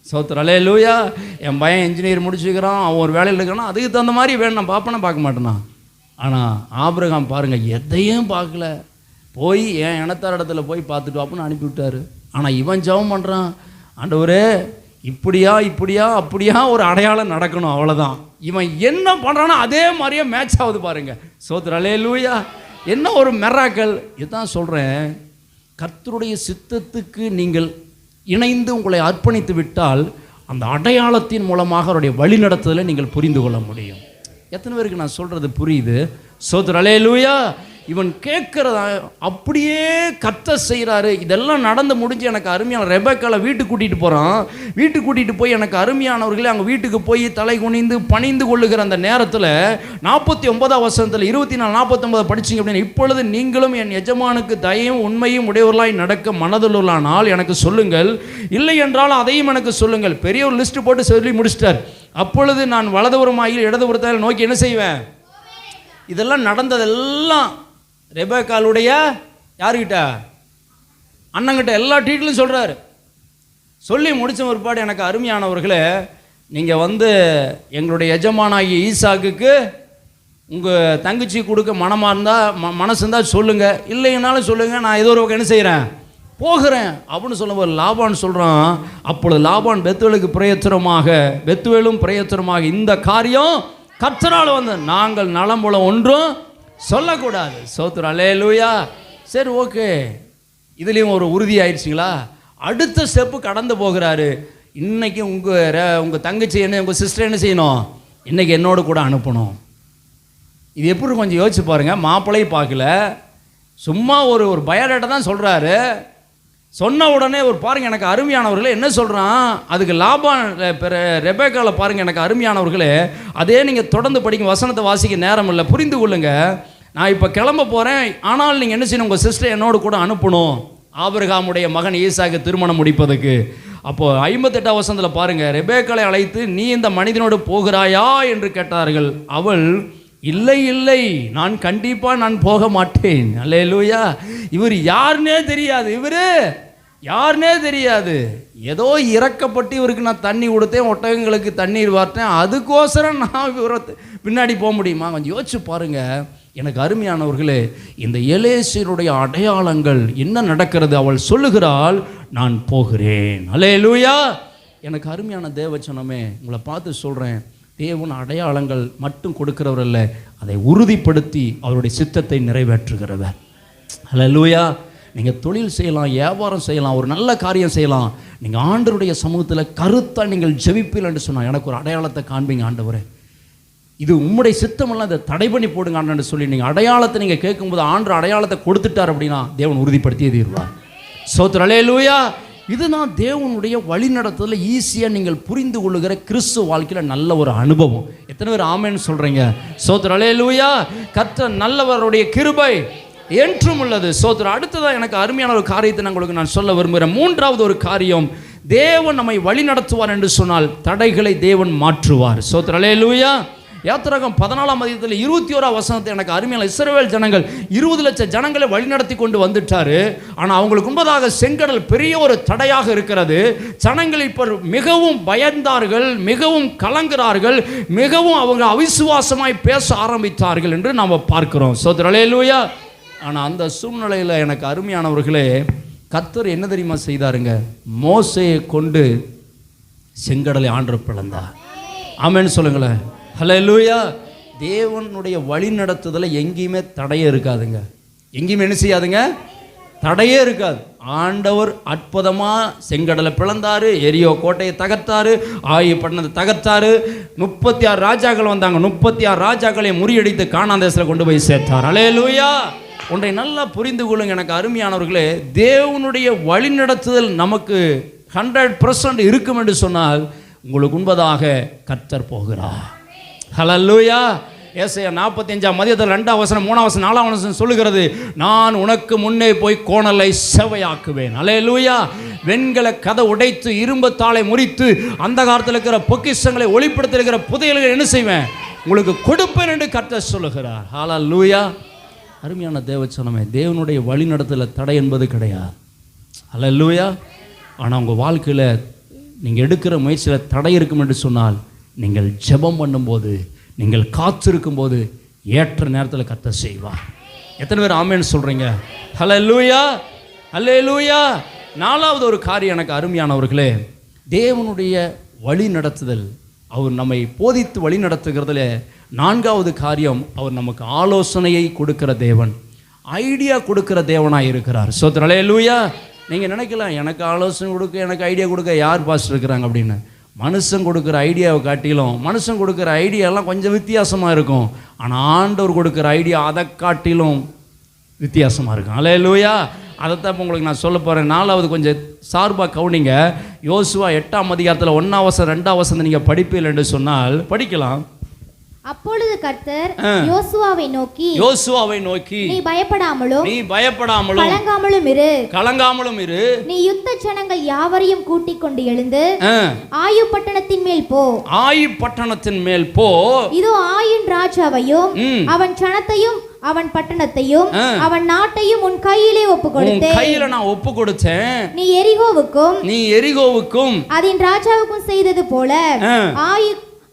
ஸ்தோத்திரம், அல்லேலூயா. என் பையன் இன்ஜினியர் முடிச்சுக்கிறான், அவன் ஒரு வேலையில் இருக்கிறான், அதுக்கு தகுந்த மாதிரி வேணும். நான் பார்ப்பேன்னா பார்க்க மாட்டேனா? ஆனால் ஆபிரகாம் பாருங்கள், எதையும் பார்க்கல, போய் என் இனத்தார் இடத்துல போய் பார்த்துட்டு வாப்புன்னு அனுப்பிவிட்டார். ஆனால் இவன் ஜெபம் பண்ணுறான், ஆண்டவரே இப்படியா இப்படியா அப்படியா ஒரு அடையாளம் நடக்கணும், அவ்வளோதான். இவன் என்ன பண்ணுறானோ அதே மாதிரியே மேட்ச் ஆகுது பாருங்க. ஸ்தோத்திரம், அல்லேலூயா. என்ன ஒரு மெராக்கல். இதுதான் சொல்கிறேன், கர்த்தருடைய சித்தத்துக்கு நீங்கள் இணைந்து உங்களை அர்ப்பணித்து விட்டால் அந்த அடையாளத்தின் மூலமாக அவருடைய வழிநடத்துதலை நீங்கள் புரிந்து கொள்ள முடியும். எத்தனை பேருக்கு நான் சொல்கிறது புரியுது? ஸ்தோத்திரம், அல்லேலூயா. இவன் கேட்குறத அப்படியே கர்த்தர் செய்கிறாரு. இதெல்லாம் நடந்து முடிஞ்சு எனக்கு அருமையான ரெபெக்காளை வீட்டுக்கு கூட்டிகிட்டு போகிறான். வீட்டுக்கு கூட்டிகிட்டு போய் எனக்கு அருமையானவர்களே அங்கே வீட்டுக்கு போய் தலை குனிந்து பணிந்து கொள்ளுகிற அந்த நேரத்தில் 49ஆம் வசனத்தில் 24, 49 படிச்சிங்க அப்படின்னு, இப்பொழுது நீங்களும் என் எஜமானுக்கு தயவும் உண்மையும் உடையவர்களாய் நடக்க மனதுள்ளானால் எனக்கு சொல்லுங்கள், இல்லை என்றால் அதையும் எனக்கு சொல்லுங்கள். பெரிய ஒரு லிஸ்ட்டு போட்டு சொல்லி முடிச்சிட்டார். அப்பொழுது நான் வலதுபுறமாயில் இடதுபுறத்தில் நோக்கி என்ன செய்வேன்? இதெல்லாம் நடந்ததெல்லாம் ரெபெக்காளுடைய யாருக்கிட்ட? அண்ணங்கிட்ட எல்லா டீட்டெயிலும் சொல்கிறாரு. சொல்லி முடித்த ஒருபாடு, எனக்கு அருமையானவர்களே, நீங்கள் எங்களுடைய எஜமானாகிய ஈசாக்குக்கு உங்கள் தங்கச்சி கொடுக்க மனமாக இருந்தால் மனசு இருந்தால் சொல்லுங்கள், இல்லைன்னாலும் சொல்லுங்கள், நான் ஏதோ ஒரு பக்கம் என்ன செய்கிறேன், போகிறேன் அப்படின்னு சொல்லும்போது லாபான் சொல்கிறான். அப்பொழுது லாபான் பெத்துவேலும் பிரயத்தனமாக இந்த காரியம் கர்த்தரால் நாங்கள் நலம்புல ஒன்றும் சொல்லக்கூடாது. ஸ்தோத்திரம், அல்லேலூயா. சரி, ஓகே, இதுலேயும் ஒரு உறுதி ஆயிடுச்சிங்களா? அடுத்த ஸ்டெப்பு கடந்து போகிறாரு. இன்றைக்கி உங்கள் தங்கச்சி என்ன, உங்கள் சிஸ்டர் என்ன செய்யணும்? இன்றைக்கி என்னோடு கூட அனுப்பணும். இது எப்படி கொஞ்சம் யோசிச்சு பாருங்கள். மாப்பிள்ளையும் பார்க்கல, சும்மா ஒரு பயோடேட்டா தான் சொல்கிறாரு. சொன்ன உடனே ஒரு பாருங்கள், எனக்கு அருமையானவர்களே என்ன சொல்கிறான். அதுக்கு லாபான் ரெபெக்காளை பாருங்கள், எனக்கு அருமையானவர்களே, அதே நீங்கள் தொடர்ந்து படிங்க, வசனத்தை வாசிக்க நேரம் இல்லை, புரிந்து கொள்ளுங்க. நான் இப்போ கிளம்ப போகிறேன், ஆனால் நீங்கள் என்ன செய்யணும், உங்கள் சிஸ்டர் என்னோடு கூட அனுப்பணும், ஆபிரகாமுடைய மகன் ஈசாக்கு திருமணம் முடிப்பதுக்கு. அப்போது 58ஆம் வசனத்தில் பாருங்கள், ரெபெக்காளை அழைத்து, நீ இந்த மனிதனோடு போகிறாயா என்று கேட்டார்கள். அவள், இல்லை இல்லை, நான் கண்டிப்பாக போக மாட்டேன். அல்லேலூயா. இவர் யாருன்னே தெரியாது. ஏதோ இறக்கப்பட்டு இவருக்கு நான் தண்ணி கொடுத்தேன், ஒட்டகங்களுக்கு தண்ணீர் வார்த்தேன், அதுக்கோசரம் நான் இவரை பின்னாடி போக முடியுமா? கொஞ்சம் யோசிச்சு பாருங்க. எனக்கு அருமையானவர்களே, இந்த எலேசருடைய அடையாளங்கள் என்ன நடக்கிறது? அவள் சொல்லுகிறாள், நான் போகிறேன். அல்லேலூயா. எனக்கு அருமையான தேவச்சனமே, உங்களை பார்த்து சொல்கிறேன், தேவன் அடையாளங்கள் மட்டும் கொடுக்கிறவர் அல்ல, அதை உறுதிப்படுத்தி அவருடைய சித்தத்தை நிறைவேற்றுகிறவர். அல்லேலூயா. நீங்கள் தொழில் செய்யலாம், வியாபாரம் செய்யலாம், ஒரு நல்ல காரியம் செய்யலாம். நீங்கள் ஆண்டவருடைய சமூகத்தில் கருத்தாக நீங்கள் ஜெபிப்பீர்கள் என்று சொன்னால், எனக்கு ஒரு அடையாளத்தை காண்பீங்க ஆண்டவரே, இது உம்முடைய சித்தமெல்லாம் இதை தடை பண்ணி போடுங்க ஆண்டு சொல்லி நீங்கள் அடையாளத்தை நீங்கள் கேட்கும்போது ஆண்டு அடையாளத்தை கொடுத்துட்டார் அப்படின்னா தேவன் உறுதிப்படுத்தியே தீர்வார். ஸ்தோத்திரம், அல்லேலூயா. இதுதான் தேவனுடைய வழிநடத்துதல் ஈஸியாக நீங்கள் புரிந்து கொள்ளுகிற கிறிஸ்துவ வாழ்க்கையில் நல்ல ஒரு அனுபவம். எத்தனை பேர் ஆமென்னு சொல்கிறீங்க? ஸ்தோத்திரம், அல்லேலூயா. கர்த்தர் நல்லவருடைய கிருபை என்றும் உள்ளது. ஸ்தோத்திரம். அடுத்ததாக எனக்கு அருமையான ஒரு காரியத்தை நான் சொல்ல விரும்புகிறேன். மூன்றாவது ஒரு காரியம், தேவன் நம்மை வழி நடத்துவார் என்று சொன்னால் தடைகளை தேவன் மாற்றுவார். ஸ்தோத்திரம், அல்லேலூயா. யாத்திராகமம் 14ஆம் அதிகாரத்தில் 21ஆம் வசனத்தை எனக்கு அருமையான இஸ்ரவேல் ஜனங்கள் 20 லட்சம் ஜனங்களை வழிநடத்தி கொண்டு வந்துட்டாரு. ஆனால் அவங்களுக்கு முன்பதாக செங்கடல் பெரிய ஒரு தடையாக இருக்கிறது. ஜனங்கள் இப்போ மிகவும் பயந்தார்கள், மிகவும் கலங்குறார்கள், மிகவும் அவங்க அவிசுவாசமாய் பேச ஆரம்பித்தார்கள் என்று நாம் பார்க்கிறோம். ஸ்தோத்திரம், அல்லேலூயா. ஆனால் அந்த சூழ்நிலையில் எனக்கு அருமையானவர்களே, கர்த்தர் என்ன தெரியுமா செய்தாருங்க? மோசேயை கொண்டு செங்கடலை ஆண்டவர் பிளந்தார். ஆமென்னு சொல்லுங்களேன். ஹல்லேலூயா. தேவனுடைய வழி நடத்துதலை எங்கேயுமே தடையே இருக்காதுங்க. எங்கேயுமே என்ன செய்யாதுங்க? தடையே இருக்காது. ஆண்டவர் அற்புதமாக செங்கடலை பிளந்தாரு, எரியோ கோட்டையை தகர்த்தாரு, ஆயி பட்டணத்தை தகர்த்தாரு. 36 ராஜாக்கள் வந்தாங்க. 36 ராஜாக்களை முறியடித்து கானான் தேசத்தில் கொண்டு போய் சேர்த்தார். ஹல்லேலூயா. ஒன்றை நல்லா புரிந்து கொள்ளுங்க எனக்கு அருமையானவர்களே, தேவனுடைய வழிநடத்துதல் நமக்கு 100% இருக்கும் என்று சொன்னால் உங்களுக்கு முன்பதாக கர்த்தர் போகிறார். ஹல்லேலூயா. ஏசாயா 45ஆம் அதிகாரத்தில் 2ஆம் வசனம், 3ஆம் வசனம், 4ஆம் வசனம் சொல்லுகிறது, நான் உனக்கு முன்னே போய் கோணலை செவையாக்குவேன். ஹல்லேலூயா. வெண்கல கதை உடைத்து இரும்பத்தாளை முறித்து அந்த காலத்தில் இருக்கிற பொக்கிஷங்களை ஒளிப்படுத்தி இருக்கிற புதையல்களை என்ன செய்வேன்? உங்களுக்கு கொடுப்பேன் என்று கர்த்தர் சொல்லுகிறார். ஹல்லேலூயா. அருமையான தேவச்சனமே, தேவனுடைய வழி நடத்தல தடை என்பது கிடையாது. ஹல்லேலூயா. ஆனால் உங்கள் வாழ்க்கையில் நீங்கள் எடுக்கிற முயற்சியில் தடை இருக்கும் என்று சொன்னால், நீங்கள் ஜெபம் பண்ணும்போது, நீங்கள் காத்திருக்கும் போது ஏற்ற நேரத்தில் கர்த்தர் செய்வார். எத்தனை பேர் ஆமென்னு சொல்கிறீங்க? ஹல்லேலூயா, ஹல்லேலூயா. 4வது ஒரு காரியம் எனக்கு அருமையானவர்களே, தேவனுடைய வழி நடத்துதல், அவர் நம்மை போதித்து வழி நடத்துகிறதுல 4வது காரியம், அவர் நமக்கு ஆலோசனையை கொடுக்கிற தேவன், ஐடியா கொடுக்கிற தேவனாக இருக்கிறார். ஸ்தோத்திரம். அல்லேலூயா. நீங்கள் நினைக்கலாம், எனக்கு ஆலோசனை கொடுக்க, எனக்கு ஐடியா கொடுக்க யார் பாஸ்டர் இருக்கிறாங்க அப்படின்னு. மனுஷன் கொடுக்குற ஐடியாவை காட்டிலும், மனுஷன் கொடுக்குற ஐடியாலாம் கொஞ்சம் வித்தியாசமாக இருக்கும். ஆனால் ஆண்டவர் கொடுக்குற ஐடியா அதை காட்டிலும் வித்தியாசமாக இருக்கும். அல்லேலூயா. அதைத்தான் இப்போ உங்களுக்கு நான் சொல்ல போகிறேன். 4வது கொஞ்சம் சார்பாக கவனிங்க. யோசுவா 8ஆம் அதிகாரத்தில் 1ஆம் வசனம் 2ஆம் வசனம் நீங்கள் படிப்பீர்கள் என்று சொன்னால் படிக்கலாம். அப்பொழுது கர்த்தர் யோசுவாவை நோக்கி நீ பயப்படாமலும் கலங்காமலும் இரு. நீ யுத்த ஜனங்கள் யாவரையும் கூட்டிக் கொண்டு எழுந்து ஆயு பட்டணத்தின் மேல் போ. இதோ ஆயின் ராஜாவையும் அவன் ஜனத்தையும் அவன் பட்டணத்தையும் அவன் நாட்டையும் உன் கையிலே ஒப்பு கொடுத்தேன். நீ எரிகோவுக்கும் அதன் ராஜாவுக்கும் செய்தது போல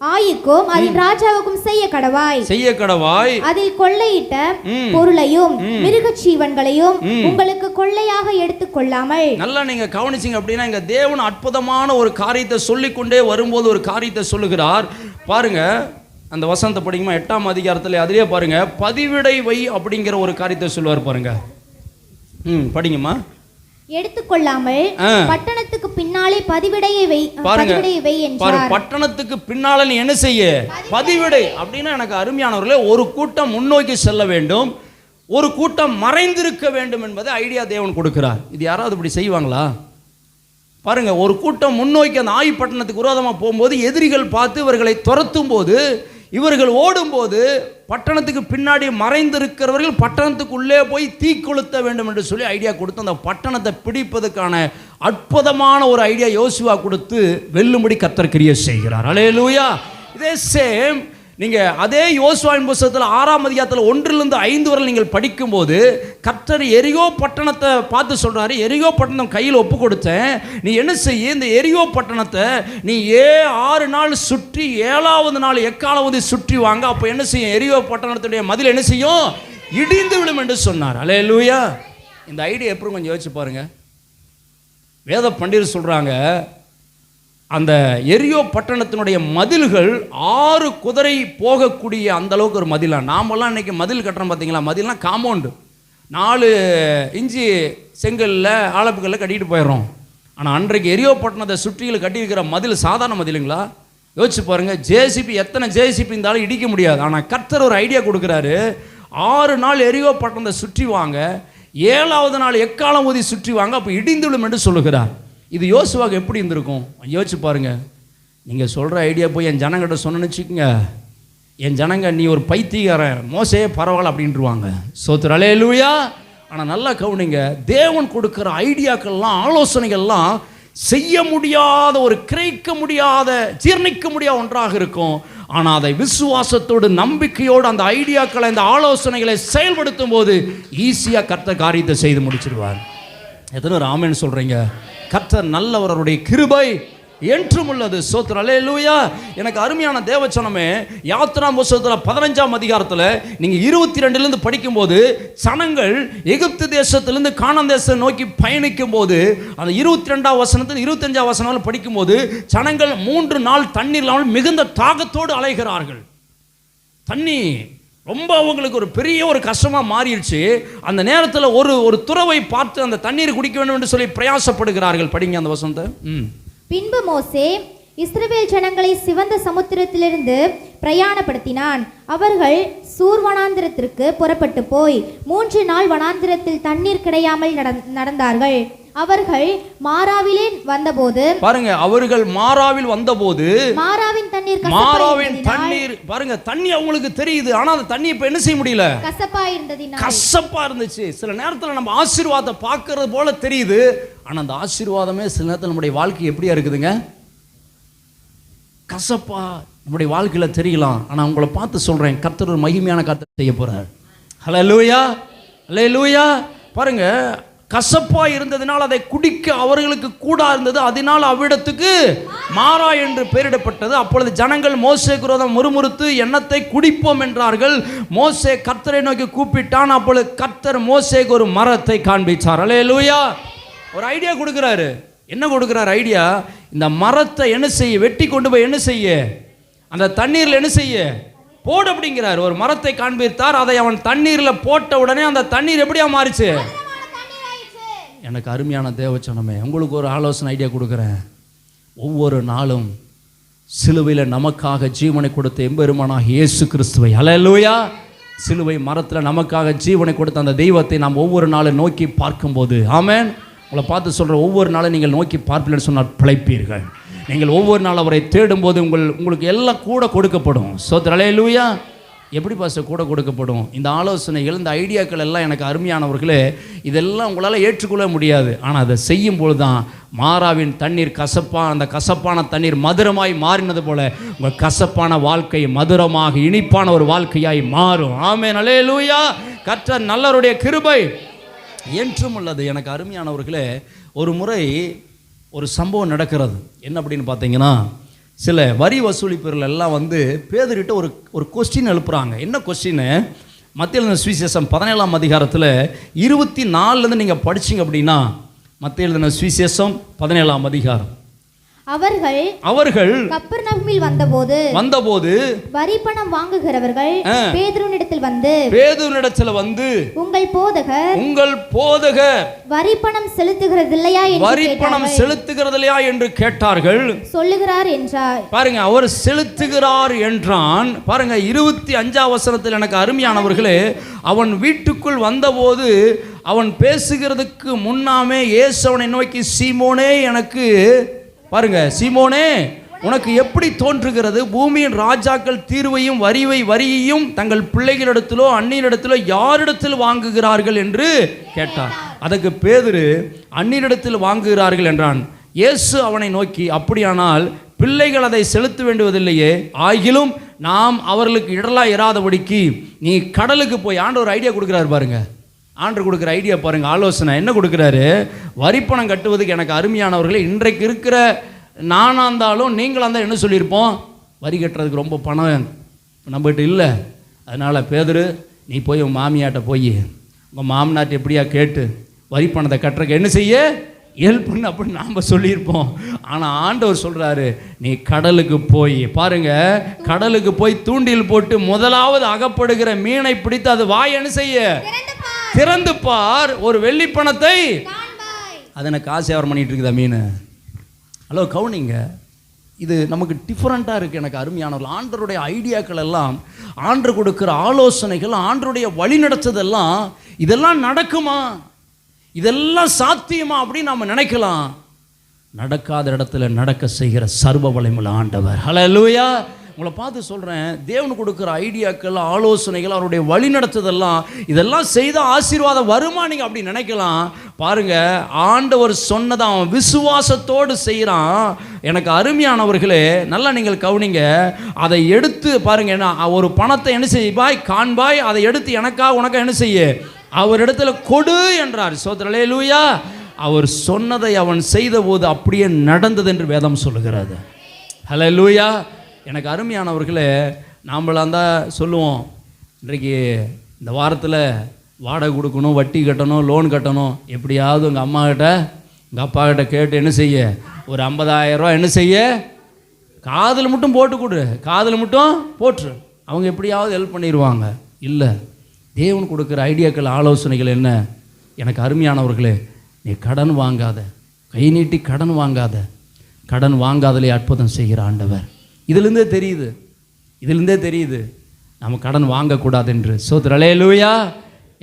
ஆயுக்கும் அதன் ராஜாவுக்கும் செய்ய கடவாய். அதில் கொள்ளையிட்ட பொருளையும் மிருக ஜீவன்களையும் உங்களுக்கு கொள்ளையாக எடுத்துக் கொள்ளாமல். நல்லா நீங்க கவனிச்சீங்க அப்படின்னா, இங்க தேவன் அற்புதமான ஒரு காரியத்தை சொல்லிக்கொண்டே வரும்போது ஒரு காரியத்தை சொல்லுகிறார். பாருங்க, அந்த வசனத்தை படிக்குமா 8ஆம் அதிகாரத்தில் அதிலே பாருங்க, பதிவிடை வை அப்படிங்கிற ஒரு காரியத்தை சொல்லுவார் பாருங்க. படிங்கம்மா. எடுத்துக்கொள்ளாமல் பட்டணத்துக்கு பின்னாலே பதிவிடையை வை என்றார். பட்டணத்துக்கு பின்னால நீ என்ன செய்ய? பதிவிடை. அப்படின்னா எனக்கு அருமையானவர்களே, ஒரு கூட்டம் முன்னோக்கி செல்ல வேண்டும், ஒரு கூட்டம் மறைந்திருக்க வேண்டும் என்பதை ஐடியா தேவன் கொடுக்கிறார். இது யாராவது இப்படி செய்வாங்களா? பாருங்க, ஒரு கூட்டம் முன்னோக்கி அந்த ஆயி பட்டணத்துக்கு விரோதமாக போகும்போது எதிரிகள் பார்த்து இவர்களை துரத்தும் போது, இவர்கள் ஓடும்போது பட்டணத்துக்கு பின்னாடி மறைந்திருக்கிறவர்கள் பட்டணத்துக்குள்ளே போய் தீ கொளுத்த வேண்டும் என்று சொல்லி ஐடியா கொடுத்து அந்த பட்டணத்தை பிடிப்பதற்கான அற்புதமான ஒரு ஐடியா யோசுவா கொடுத்து வெல்லும்படி கர்த்தர் கிரியை செய்கிறார். அல்லேலூயா. இதே சேம் நீங்கள் அதே யோசுவாவின் புத்தகத்தில் 6ஆம் அதிகாரத்தில் 1லிருந்து 5 வரை நீங்கள் படிக்கும்போது கர்த்தர் எரிகோ பட்டணத்தை பார்த்து சொல்கிறாரு, எரிகோ பட்டணம் கையில் ஒப்பு கொடுத்தேன், நீ என்ன செய்ய, இந்த எரிகோ பட்டணத்தை நீ 6 நாள் சுற்றி 7ஆவது நாள் எக்காலாவது சுற்றி வாங்க. அப்போ என்ன செய்யும்? எரிகோ பட்டணத்துடைய மதில் என்ன செய்யும்? இடிந்து விடும் என்று சொன்னார். அல்லேலூயா. இந்த ஐடியா எப்படி கொஞ்சம் யோசிச்சு பாருங்க. வேத பண்டிதர் சொல்கிறாங்க, அந்த எரியோ பட்டணத்தினுடைய மதில்கள் 6 குதிரை போகக்கூடிய அந்த அளவுக்கு ஒரு மதிலா. நாமெல்லாம் இன்னைக்கு மதில் கட்டுறோம் பார்த்தீங்களா? மதில்னா காம்பவுண்டு 4 இன்ச்சு செங்கல்ல ஆலப்புக்கல்ல கட்டிட்டு போயிடுறோம். ஆனால் அன்றைக்கு எரியோ பட்டணத்தை சுற்றியில் கட்டியிருக்கிற மதில் சாதாரண மதிலுங்களா? யோசிச்சு பாருங்க. ஜேசிபி எத்தனை ஜேசிபி இருந்தாலும் இடிக்க முடியாது. ஆனால் கர்த்தர் ஒரு ஐடியா கொடுக்குறாரு, 6 நாள் எரியோ பட்டணத்தை சுற்றி வாங்க, 7ஆவது நாள் எக்காலம் ஊதி சுற்றி வாங்க, அப்போ இடிந்து விடும் என்று சொல்லுகிறார். இது யோசுவாக்கு எப்படி இருந்திருக்கும்? யோசிச்சு பாருங்க. நீங்கள் சொல்கிற ஐடியா போய் என் ஜனங்கிட்ட சொன்னேன்னு வச்சுக்கோங்க, என் ஜனங்க நீ ஒரு பைத்தியக்காரன், மோசே பரவாயில்ல அப்படின்ட்டுருவாங்க. ஸ்தோத்திரம். அல்லேலூயா. ஆனால் நல்லா கவனிங்க, தேவன் கொடுக்குற ஐடியாக்கள்லாம் ஆலோசனைகள்லாம் செய்ய முடியாத, ஒரு கிரகிக்க முடியாத, ஜீர்ணிக்க முடியாத ஒன்றாக இருக்கும். ஆனால் அதை விசுவாசத்தோடு நம்பிக்கையோடு அந்த ஐடியாக்களை, அந்த ஆலோசனைகளை செயல்படுத்தும் போது ஈஸியாக கர்த்தர் காரியத்தை செய்து முடிச்சிடுவார். எத்தனை ஒரு ஆமென் சொல்கிறீங்க? கர்த்தர் நல்லவர், அவருடைய கிருபை என்றும் உள்ளது. ஸ்தோத்திரம். அல்லேலூயா. எனக்கு அருமையான தேவச்சனமே, யாத்திரா புத்தகத்தில் 15ஆம் அதிகாரத்தில் நீங்கள் 22லேருந்து படிக்கும்போது ஜனங்கள் எகிப்து தேசத்திலிருந்து கானான் தேசத்தை நோக்கி பயணிக்கும் போது அந்த 22ஆம் வசனத்தில் 25ஆம் வசனம் படிக்கும்போது ஜனங்கள் 3 நாள் தண்ணீர் இல்லாமல் மிகுந்த தாகத்தோடு அலைகிறார்கள். தண்ணி ரொம்ப அவங்களுக்கு ஒரு பெரிய ஒரு கஷ்டமாக மாறிடுச்சு. அந்த நேரத்தில் ஒரு துறவை பார்த்து அந்த தண்ணீர் குடிக்க வேண்டும் என்று சொல்லி பிரயாசப்படுகிறார்கள். படிங்க அந்த வசனத்தை. பின்பு மோசே இஸ்ரவேல் ஜனங்களை சிவந்த சமுத்திரத்திலிருந்து பிரயாணப்படுத்தினான். அவர்கள் சூர் வனாந்திரத்திற்கு புறப்பட்டு போய் 3 நாள் வனாந்திரத்தில் தண்ணீர் கிடையாமல் நடந்தார்கள். அவர்கள் மாராவிலே வந்தபோது, பாருங்க, அவர்கள் மாராவில் வந்தபோது மாராவின் தண்ணீர் பாருங்க, தண்ணி அவங்களுக்கு தெரியுது, ஆனா அந்த தண்ணி இப்ப என்ன செய்ய முடியல, கசப்பா இருந்துச்சு. சில நேரத்துல நம்ம ஆசீர்வாதத்தை பார்க்கறது போல தெரியுது, ஆனா அந்த ஆசீர்வாதமே சில நேரத்தில் நம்முடைய வாழ்க்கை எப்படியா இருக்குதுங்க, கசப்பா நம்முடைய வாழ்க்கையில தெரியலாம். ஆனா உங்களை பார்த்து சொல்றேன், கர்த்தர் ஒரு மகிமையான காரியத்தை செய்ய போறார். ஹல்லேலூயா. ஹல்லேலூயா. பாருங்க, கசப்பா இருந்ததினால் அதை குடிக்க அவர்களுக்கு கூடா இருந்தது, அதனால் அவ்விடத்துக்கு மாரா என்று பெயரிடப்பட்டது. அப்பொழுது ஜனங்கள் மோசேக்கு விரோதம் முறுமுறுத்து எண்ணத்தை குடிப்போம் என்றார்கள். மோசே கர்த்தரை நோக்கி கூப்பிட்டான். அப்பொழுது கர்த்தர் மோசேக்கு ஒரு மரத்தை காண்பிச்சார். அல்லேலூயா. ஒரு ஐடியா கொடுக்கிறாரு. என்ன கொடுக்குறார் ஐடியா? இந்த மரத்தை என்ன செய்ய, வெட்டி கொண்டு போய் என்ன செய்ய, அந்த தண்ணீரில் என்ன செய்ய, போடு அப்படிங்கிறார். ஒரு மரத்தை காண்பித்தார், அதை அவன் தண்ணீரில் போட்ட உடனே அந்த தண்ணீர் எப்படியா மாறிச்சு? எனக்கு அருமையான தேவச்சனமே, உங்களுக்கு ஒரு ஆலோசனை ஐடியா கொடுக்குறேன். ஒவ்வொரு நாளும் சிலுவையில் நமக்காக ஜீவனை கொடுத்த எம்பெருமானாகிய இயேசு கிறிஸ்துவை, அல்லேலூயா, சிலுவை மரத்தில் நமக்காக ஜீவனை கொடுத்த அந்த தெய்வத்தை நாம் ஒவ்வொரு நாளும் நோக்கி பார்க்கும்போது, ஆமென், உங்களை பார்த்து சொல்கிற, ஒவ்வொரு நாளும் நீங்கள் நோக்கி பார்ப்பீர்கள் சொன்னால் பிழைப்பீர்கள். நீங்கள் ஒவ்வொரு நாள் அவரை தேடும்போது உங்களுக்கு எல்லாம் கூட கொடுக்கப்படும். ஸ்தோத்திரம், அல்லேலூயா. எப்படி பாஸ்டர் கூட கொடுக்கப்படும்? இந்த ஆலோசனைகள், இந்த ஐடியாக்கள் எல்லாம் எனக்கு அருமையானவர்களே, இதெல்லாம் உங்களால் ஏற்றுக்கொள்ள முடியாது. ஆனால் அதை செய்யும்போது தான் மாறாவின் தண்ணீர் அந்த கசப்பான தண்ணீர் மதுரமாய் மாறினது போல உங்கள் கசப்பான வாழ்க்கை மதுரமாக இனிப்பான ஒரு வாழ்க்கையாய் மாறும். ஆமென், அல்லேலூயா. கர்த்தர் நல்லவருடைய கிருபை என்றும் உள்ளது. எனக்கு அருமையானவர்களே, ஒரு முறை ஒரு சம்பவம் நடக்கிறது. என்ன அப்படின்னு பார்த்தீங்கன்னா, சில வரி வசூலிப்பவர்கள் எல்லாம் பேதுருகிட்ட ஒரு கொஸ்டின் எழுப்புறாங்க. என்ன கொஸ்டின்? மத்திய எழுதின சுவிசேஷம் 17ஆம் அதிகாரத்தில் 24லேருந்து நீங்கள் படிச்சிங்க அப்படின்னா, மத்திய எழுதின சுவிசேஷம் 17ஆம் அதிகாரம், அவர்கள் கப்பர்நகூமில் வந்தபோது வரி பணம் வாங்குகிறவர்கள் பேதுருவினிடத்தில் வந்து உங்கள் போதகர் வரி பணம் செலுத்துகிறதில்லையா என்று கேட்டார்கள். சொல்லுகிறார் என்றார். பாருங்க, அவர் செலுத்துகிறார் என்றான். பாருங்க, 25ஆம் வசனத்தில் எனக்கு அருமையானவர்களே, அவன் வீட்டுக்குள் வந்தபோது அவன் பேசுகிறதுக்கு முன்னாமே இயேசு அவனை நோக்கி, சீமோனே, எனக்கு பாருங்க, சீமோனே, உனக்கு எப்படி தோன்றுகிறது? பூமியின் ராஜாக்கள் தீர்வையும் வரியையும் தங்கள் பிள்ளைகளிடத்திலோ அந்நியரிடத்திலோ யாரிடத்தில் வாங்குகிறார்கள் என்று கேட்டார். அதற்கு பேதுரு, அந்நியரிடத்தில் வாங்குகிறார்கள் என்றான். இயேசு அவனை நோக்கி, அப்படியானால் பிள்ளைகள் அதை செலுத்த வேண்டுவதில்லையே, ஆகிலும் நாம் அவர்களுக்கு இடலாக இராதபடிக்கு நீ கடலுக்கு போய். ஆண்டவர் ஐடியா கொடுக்குறாரு பாருங்க, ஆண்டவர் கொடுக்குற ஐடியா பாருங்க, ஆலோசனை என்ன கொடுக்குறாரு? வரிப்பணம் கட்டுவதுக்கு எனக்கு அருமையானவர்களே, இன்றைக்கு இருக்கிற நானாக இருந்தாலும் நீங்களாக இருந்தால் என்ன சொல்லியிருப்போம்? வரி கட்டுறதுக்கு ரொம்ப பணம் நம்மகிட்ட இல்லை. அதனால் பேதுரு, நீ போய் உங்கள் மாமியாட்ட போய் உங்கள் மாமனாட்ட எப்படியா கேட்டு வரி பணத்தை கட்டுறதுக்கு என்ன செய்ய, ஹெல்ப் பண்ணு அப்படின்னு நாம் சொல்லியிருப்போம். ஆனால் ஆண்டவர் சொல்கிறாரு, நீ கடலுக்கு போய் பாருங்க, கடலுக்கு போய் தூண்டில் போட்டு முதலாவது அகப்படுகிற மீனை பிடித்து அது வாய் என்ன செய்ய, திறந்து பார், ஒரு வெள்ளி பணத்தை. அது எனக்கு ஆசையாரம் பண்ணிட்டு இருக்குதா மீன்? ஹலோ, கவுனிங்க, இது நமக்கு டிஃப்ரெண்ட்டாக இருக்குது. எனக்கு அருமையானவர்கள், ஆண்டருடைய ஐடியாக்கள் எல்லாம், ஆண்டர் கொடுக்குற ஆலோசனைகள், ஆண்டருடைய வழிநடத்துதெல்லாம், இதெல்லாம் நடக்குமா, இதெல்லாம் சாத்தியமா அப்படின்னு நாம் நினைக்கலாம். நடக்காத இடத்துல நடக்க செய்கிற சர்வ வல்லமையுள்ள ஆண்டவர். ஹல்லேலூயா. உங்களை பார்த்து சொல்கிறேன், தேவன் கொடுக்குற ஐடியாக்கள், ஆலோசனைகள், அவருடைய வழி நடத்துதெல்லாம், இதெல்லாம் செய்தால் ஆசீர்வாதம் வருமா நீங்கள் அப்படி நினைக்கலாம். பாருங்கள், ஆண்டவர் சொன்னதை அவன் விசுவாசத்தோடு செய்கிறான். எனக்கு அருமையானவர்களே, நல்லா நீங்கள் கவனிங்க. அதை எடுத்து பாருங்க, என்ன ஒரு பணத்தை என்ன செய்வாய், காண்பாய், அதை எடுத்து எனக்காக உனக்காக என்ன செய்ய, அவரிடத்துல கொடு என்றார். ஸ்தோத்திரம், அல்லேலூயா. அவர் சொன்னதை அவன் செய்தபோது அப்படியே நடந்தது என்று வேதம் சொல்லுகிறது. ஹல்லேலூயா. எனக்கு அருமையானவர்களே, நாம்பளாம் தான் சொல்லுவோம், இன்றைக்கு இந்த வாரத்தில் வாடகை கொடுக்கணும், வட்டி கட்டணும், லோன் கட்டணும், எப்படியாவது உங்கள் அம்மாக்கிட்ட உங்கள் அப்பாக்கிட்ட கேட்டு என்ன செய்ய, ஒரு 50,000 ரூபா என்ன செய்ய, காதில் மட்டும் போட்டு கொடு, காதில் மட்டும் போட்டுரு, அவங்க எப்படியாவது ஹெல்ப் பண்ணிடுவாங்க. இல்லை, தேவன் கொடுக்குற ஐடியாக்கள், ஆலோசனைகள் என்ன? எனக்கு அருமையானவர்களே, நீ கடன் வாங்காத, கை நீட்டி கடன் வாங்காத, கடன் வாங்காதலே அற்புதம் செய்கிற ஆண்டவர். இதிலிருந்தே தெரியுது நம்ம கடன் வாங்கக்கூடாது என்று. ஸ்தோத்திரம், அல்லேலூயா.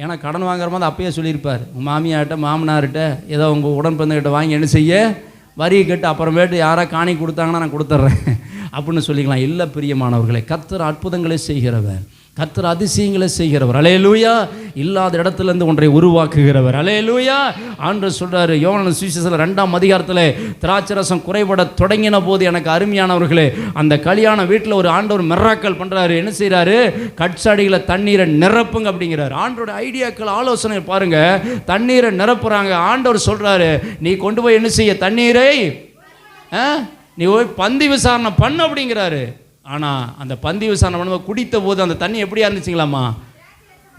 ஏன்னா கடன் வாங்குற மாதிரி அப்பயே சொல்லியிருப்பார், உங்கள் மாமியார்கிட்ட மாமனார்கிட்ட ஏதோ உங்கள் உடன்பிறந்தகிட்ட வாங்கி என்ன செய்ய, வரியை கட்டு, அப்புறமேட்டு யாராக காணி கொடுத்தாங்கன்னா நான் கொடுத்துட்றேன் அப்படின்னு சொல்லிக்கலாம். இல்லை பிரியமானவர்களே, கர்த்தர் அற்புதங்களை செய்கிறவர், கர்த்தர் அதிசயங்களை செய்கிறவர். அல்லேலூயா. இல்லாத இடத்துலேருந்து ஒன்றை உருவாக்குகிறவர். அல்லேலூயா. ஆண்டவர் சொல்கிறாரு, யோவான் சுவிசேஷத்தில் 2ஆம் அதிகாரத்தில், திராட்சரசம் குறைபட தொடங்கின போது எனக்கு அருமையானவர்களே, அந்த கல்யாண வீட்டில் ஒரு ஆண்டவர் மிராக்கல் பண்ணுறாரு. என்ன செய்கிறாரு? கட்சாடிகளை தண்ணீரை நிரப்புங்க அப்படிங்கிறார். ஆண்டோட ஐடியாக்கள், ஆலோசனை பாருங்க, தண்ணீரை நிரப்புறாங்க. ஆண்டவர் சொல்கிறாரு, நீ கொண்டு போய் என்ன செய்ய, தண்ணீரை நீ போய் பந்தி விசாரணை பண்ணு அப்படிங்கிறாரு. ஆனால் அந்த பந்தி விசாரணை பண்ணும்போது குடித்த போது அந்த தண்ணி எப்படியா இருந்துச்சுங்களாம்மா?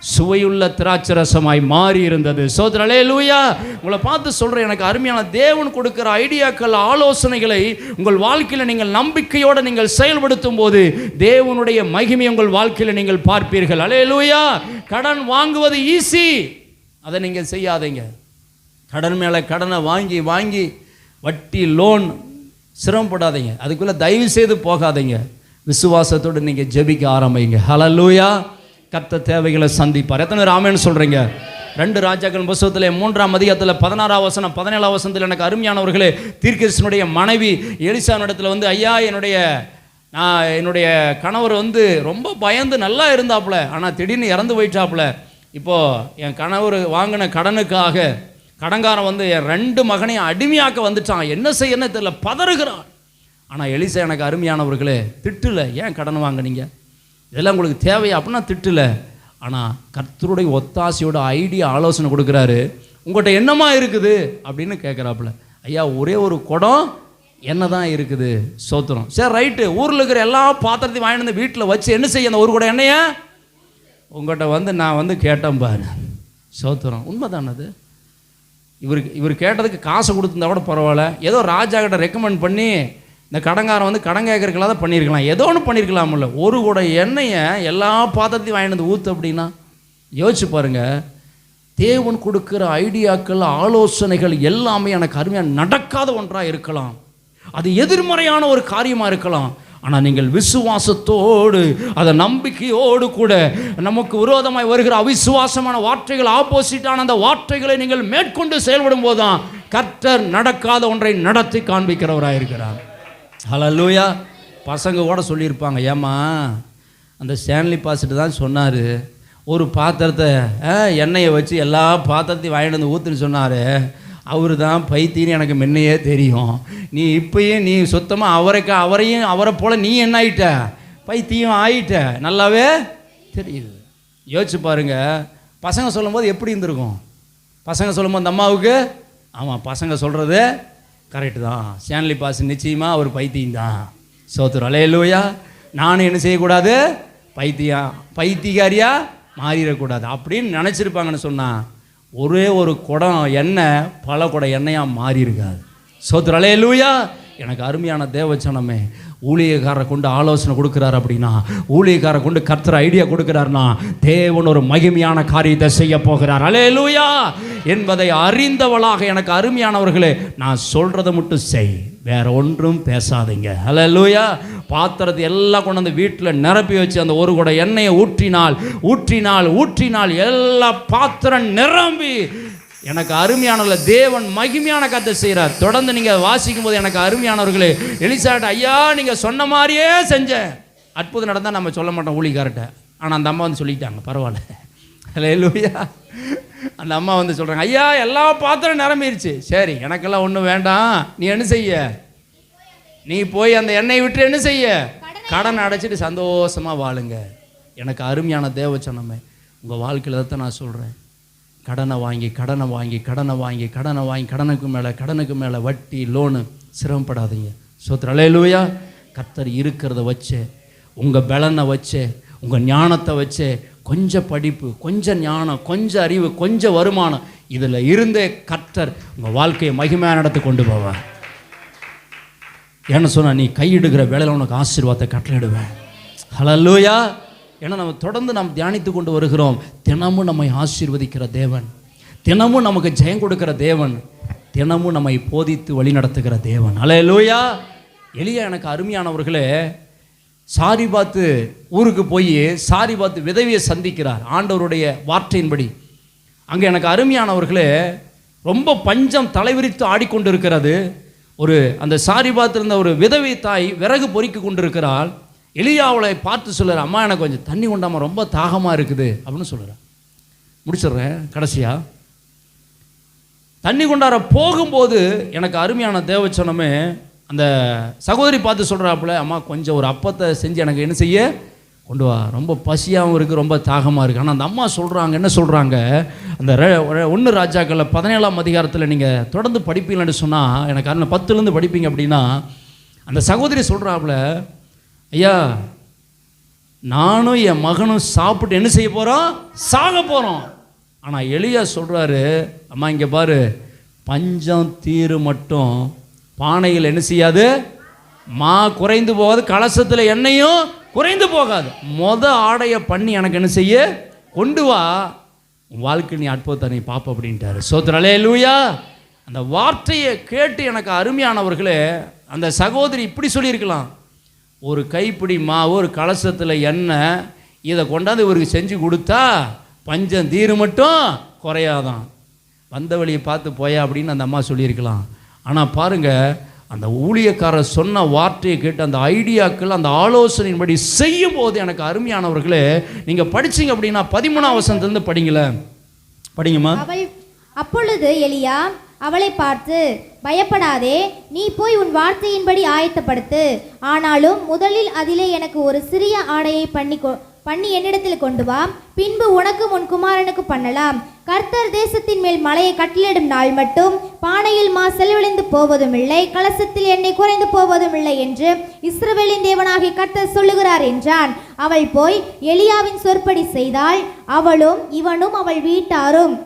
சுவையுள்ள திராட்சரசமாய் மாறி இருந்தது. சோதரே அல்லேலூயா. உங்களை பார்த்து சொல்கிறேன், எனக்கு அருமையான தேவன் கொடுக்கிற ஐடியாக்கள், ஆலோசனைகளை உங்கள் வாழ்க்கையில் நீங்கள் நம்பிக்கையோடு நீங்கள் செயல்படுத்தும் போது தேவனுடைய மகிமை உங்கள் வாழ்க்கையில் நீங்கள் பார்ப்பீர்கள். அல்லேலூயா. கடன் வாங்குவது ஈஸி, அதை நீங்கள் செய்யாதீங்க. கடன் மேலே கடனை வாங்கி வாங்கி வட்டி, லோன், சிரமப்படாதீங்க. அதுக்குள்ளே தயவு செய்து போகாதீங்க. விசுவாசத்தோடு நீங்கள் ஜெபிக்க ஆரம்பிங்க. ஹல்லேலூயா. கர்த்தர் தேவைகளை சந்திப்பார். எத்தனை பேர் ஆமென் சொல்கிறீங்க? 2 ராஜாக்கள் புத்தகத்தில் 3ஆம் அதிகாரத்தில் 16ஆம் வசனம் 17ஆம் வசனத்தில் எனக்கு அருமையானவர்களே, தீர்க்கதரிசியினுடைய மனைவி எலிசாவினிடத்தில் வந்து, ஐயா, என்னுடைய கணவர் வந்து ரொம்ப பயந்து நல்லா இருந்தாப்புல, ஆனால் திடீர்னு இறந்து போயிட்டாப்புல. இப்போது என் கணவர் வாங்கின கடனுக்காக கடன்காரன் வந்து என் 2 மகனையும் அடிமையாக்க வந்துட்டான், என்ன செய்யன்னு தெரியல, பதறுகிறான். ஆனால் எலிசா எனக்கு அருமையானவர்களே திட்டல, ஏன் கடன் வாங்கினீங்க, இதெல்லாம் உங்களுக்கு தேவையா அப்படின்னா திட்டல. ஆனால் கர்த்தருடைய ஒத்தாசையோட ஐடியா, ஆலோசனை கொடுக்குறாரு. உங்கள்கிட்ட என்னமா இருக்குது அப்படின்னு கேட்குறாப்புல. ஐயா, ஒரே ஒரு குடம் என்ன தான் இருக்குது. சோத்திரம். சரி, ரைட்டு. ஊரில் இருக்கிற எல்லா பாத்திரத்தையும் வாங்கிட்டு வந்து வீட்டில் வச்சு என்ன செய்ய, அந்த ஒரு குடம் எண்ணெய உங்கள்கிட்ட வந்து நான் வந்து கேட்டேன் பாரு. சோத்திரம். உண்மைதானே அது? இவர் கேட்டதுக்கு காசை கொடுத்துருந்தா கூட பரவாயில்ல, ஏதோ ராஜா கிட்ட ரெக்கமெண்ட் பண்ணி இந்த கடங்காரன் வந்து கடன் கேட்கறதுக்கெல்லாம் தான் பண்ணியிருக்கலாம், ஏதோ ஒன்று பண்ணியிருக்கலாம்ல. ஒரு கூட எண்ணெயை எல்லா பாத்திரத்தையும் வாங்கிட்டு வந்து ஊற்று அப்படின்னா யோசிச்சு பாருங்கள். தேவன் கொடுக்குற ஐடியாக்கள், ஆலோசனைகள் எல்லாமே எனக்கு அருமையாக நடக்காத ஒன்றாக இருக்கலாம், அது எதிர்மறையான ஒரு காரியமாக இருக்கலாம். ஆனால் நீங்கள் விசுவாசத்தோடு, அதை நம்பிக்கையோடு கூட நமக்கு விரோதமாய் வருகிற அவிசுவாசமான வார்த்தைகள், ஆப்போசிட்டான அந்த வார்த்தைகளை நீங்கள் மேற்கொண்டு செயல்படும் போது தான் கர்த்தர் நடக்காத ஒன்றை நடத்தி காண்பிக்கிறவராக இருக்கிறார். ஹல்லேலூயா. பசங்க கூட சொல்லியிருப்பாங்க, ஏம்மா அந்த ஸ்டான்லி பாஸ்டர் தான் சொன்னார், ஒரு பாத்திரத்தை எண்ணெயை வச்சு எல்லா பாத்திரத்தையும் வாங்கிட்டு வந்து ஊற்றுன்னு சொன்னார், அவர் தான் பைத்தியன்னு எனக்கு முன்னையே தெரியும், நீ இப்பயும் நீ சுத்தமாக அவரை போல் நீ என்ன ஆகிட்ட, பைத்தியம் ஆகிட்ட, நல்லாவே தெரியுது. யோசிச்சு பாருங்கள். பசங்க சொல்லும்போது எப்படி இருந்திருக்கும்? பசங்க சொல்லும்போது அந்த அம்மாவுக்கு, ஆமாம் பசங்க சொல்கிறது கரெக்டு தான், ஸ்டான்லி பாஸ் நிச்சயமாக அவர் பைத்தியம் தான். சோத்திரம். அல்லேலூயா. நானும் என்ன செய்யக்கூடாது, பைத்தியக்காரியா மாறிடக்கூடாது அப்படின்னு நினச்சிருப்பாங்கன்னு சொன்னால் ஒரே ஒரு குடம் எண்ணெய் பல குடம் எண்ணெயாக மாறி இருக்காது. சோத்திரம். அல்லேலூயா. எனக்கு அருமையான தேவச்சனமே, ஊழியக்காரரை கொண்டு ஆலோசனை கொடுக்குறாரு அப்படின்னா, ஊழியக்காரரை கொண்டு கர்த்தர் ஐடியா கொடுக்குறாருன்னா தேவன் ஒரு மகிமையான காரியத்தை செய்ய போகிறார். அல்லேலூயா என்பதை அறிந்தவளாக எனக்கு அருமையானவர்களே, நான் சொல்கிறத மட்டும் செய், வேற ஒன்றும் பேசாதீங்க. அல்லேலூயா. பாத்திரத்தை எல்லாம் கொண்டு வந்து வீட்டில் நிரப்பி வச்சு அந்த ஒரு குடம் எண்ணெயை ஊற்றினால் எல்லா பாத்திரம் நிரம்பி எனக்கு அருமையானவர்களே தேவன் மகிமையான கதை செய்கிறார். தொடர்ந்து நீங்கள் வாசிக்கும் போது எனக்கு அருமையானவர்களே, எலிசாட்ட, ஐயா நீங்கள் சொன்ன மாதிரியே செஞ்சேன், அற்புதம் நடந்தால் நம்ம சொல்ல மாட்டோம் ஊழியக்காரர்கிட்ட, ஆனால் அந்த அம்மா வந்து சொல்லிட்டாங்க, பரவாயில்ல. அல்லேலூயா. அந்த அம்மா வந்து சொல்கிறாங்க, ஐயா எல்லா பாத்திரம் நிரம்பிடுச்சு, சரி எனக்கெல்லாம் ஒன்றும் வேண்டாம், நீ என்ன செய்ய, நீ போய் அந்த எண்ணெயை விட்டு என்ன செய்ய, கடன் அடைச்சிட்டு சந்தோஷமாக வாழுங்க. எனக்கு அருமையான தேவச்சனமே, உங்கள் வாழ்க்கையில் தான் நான் சொல்கிறேன், கடனை வாங்கி கடனுக்கு மேலே வட்டி, லோனு, சிரமப்படாதீங்க. சோத்திரம். அல்லேலூயா. கர்த்தர் இருக்கிறத வச்சு, உங்கள் பலனை வச்சு, உங்கள் ஞானத்தை வச்சு, கொஞ்சம் படிப்பு, கொஞ்சம் ஞானம், கொஞ்சம் அறிவு, கொஞ்சம் வருமானம், இதில் இருந்தே கர்த்தர் உங்கள் வாழ்க்கையை மகிமையாக நடத்தி கொண்டு போவார். ஏன்னு சொன்னால், நீ கையிடுகிற வேலையில் உனக்கு ஆசீர்வாதத்தை கட்டளையிடுவேன். ஹல்லேலூயா. ஏன்னா நம்ம தொடர்ந்து நாம் தியானித்து கொண்டு வருகிறோம், தினமும் நம்மை ஆசீர்வதிக்கிற தேவன், தினமும் நமக்கு ஜெயம் கொடுக்கிற தேவன், தினமும் நம்மை போதித்து வழி நடத்துகிற தேவன். அல்லேலூயா. எலியா எனக்கு அருமையானவர்களே, சாரிபாத்து ஊருக்கு போய் சாரிபாத்து விதவியை சந்திக்கிறார் ஆண்டவருடைய வார்த்தையின்படி. அங்கே எனக்கு அருமையானவர்களே, ரொம்ப பஞ்சம் தலைவிரித்து ஆடிக்கொண்டிருக்கிறது. அந்த சாரிபாத்தில் இருந்த ஒரு விதவை தாய் விறகு பொறிக்கு கொண்டிருக்கிறாள். எலியாவளை பார்த்து சொல்லுற, அம்மா எனக்கு கொஞ்சம் தண்ணி கொண்டாமல் ரொம்ப தாகமாக இருக்குது அப்படின்னு சொல்லுறேன். முடிச்சிடுறேன். கடைசியாக தண்ணி கொண்டாட போகும்போது எனக்கு அருமையான தேவச்சனமே, அந்த சகோதரி பார்த்து சொல்கிறாப்புல, அம்மா கொஞ்சம் ஒரு அப்பத்தை செஞ்சு எனக்கு என்ன செய்ய கொண்டு வா, ரொம்ப பசியாகவும் இருக்குது, ரொம்ப தாகமாக இருக்குது. ஆனால் அந்த அம்மா சொல்கிறாங்க, என்ன சொல்கிறாங்க, அந்த 1 ராஜாக்களில் 17ஆம் அதிகாரத்தில் நீங்கள் தொடர்ந்து படிப்பீங்கன்னு சொன்னால், எனக்கு அதில் 10லேருந்து படிப்பீங்க அப்படின்னா, அந்த சகோதரி சொல்கிறாப்புல, ஐயா நானும் என் மகனும் சாப்பிட்டு என்ன செய்ய போகிறோம்? சாக போகிறோம். ஆனால் எலியா சொல்கிறாரு, அம்மா இங்கே பாரு, பஞ்சம் தீரு மட்டும் பானையில் என்ன செய்யாது? மா குறைந்து போகாது, கலசத்தில் எண்ணெயும் குறைந்து போகாது. ஆடையை பண்ணி எனக்கு என்ன செய்ய? கொண்டு வா, வாழ்க்கை நீ அற்புதத்தை நீ பாப்ப அப்படின்ட்டாரு. சோத்திரம், அல்லேலூயா. அந்த வார்த்தையை கேட்டு எனக்கு அருமையானவர்களே, அந்த சகோதரி இப்படி சொல்லியிருக்கலாம், ஒரு கைப்பிடி மாவு, ஒரு கலசத்தில் எண்ணெய், இதை கொண்டாந்து இவருக்கு செஞ்சு கொடுத்தா பஞ்சம் தீரு மட்டும் குறையாதான், வந்த வழியை பார்த்து போயா அப்படின்னு அந்த அம்மா சொல்லியிருக்கலாம். ஆனால் பாருங்கள், அந்த ஊழியக்காரர் சொன்ன வார்த்தையை கேட்டு அந்த ஐடியாக்கள், அந்த ஆலோசனையின்படி செய்யும் போது எனக்கு அருமையானவர்களே, நீங்கள் படிச்சிங்க அப்படின்னா 13ஆம் வசனத்திலிருந்து படிங்களேன். படிங்கம்மா. அப்பொழுது எலியா அவளை பார்த்து, பயப்படாதே, நீ போய் உன் வார்த்தையின்படி ஆயத்தப்படுத்து. ஆனாலும் முதலில் அதிலே எனக்கு ஒரு சிறிய ஆடையை பண்ணி என்னிடத்தில் கொண்டு வா. பின்பு உனக்கும் உன் குமாரனுக்கு பண்ணலாம். கர்த்தர் தேசத்தின் மேல் மலையை கட்டளிடும் நாள் மட்டும் பானையில் மா செலவழிந்து போவதும் இல்லை, கலசத்தில் எண்ணெய் குறைந்து போவதும் இல்லை என்று இஸ்ரவேலின் தேவனாகிய கர்த்தர் சொல்லுகிறார் என்றான். அவள் போய் எலியாவின் சொற்படி செய்தாள். அவளும் இவனும் அவள் வீட்டாரும்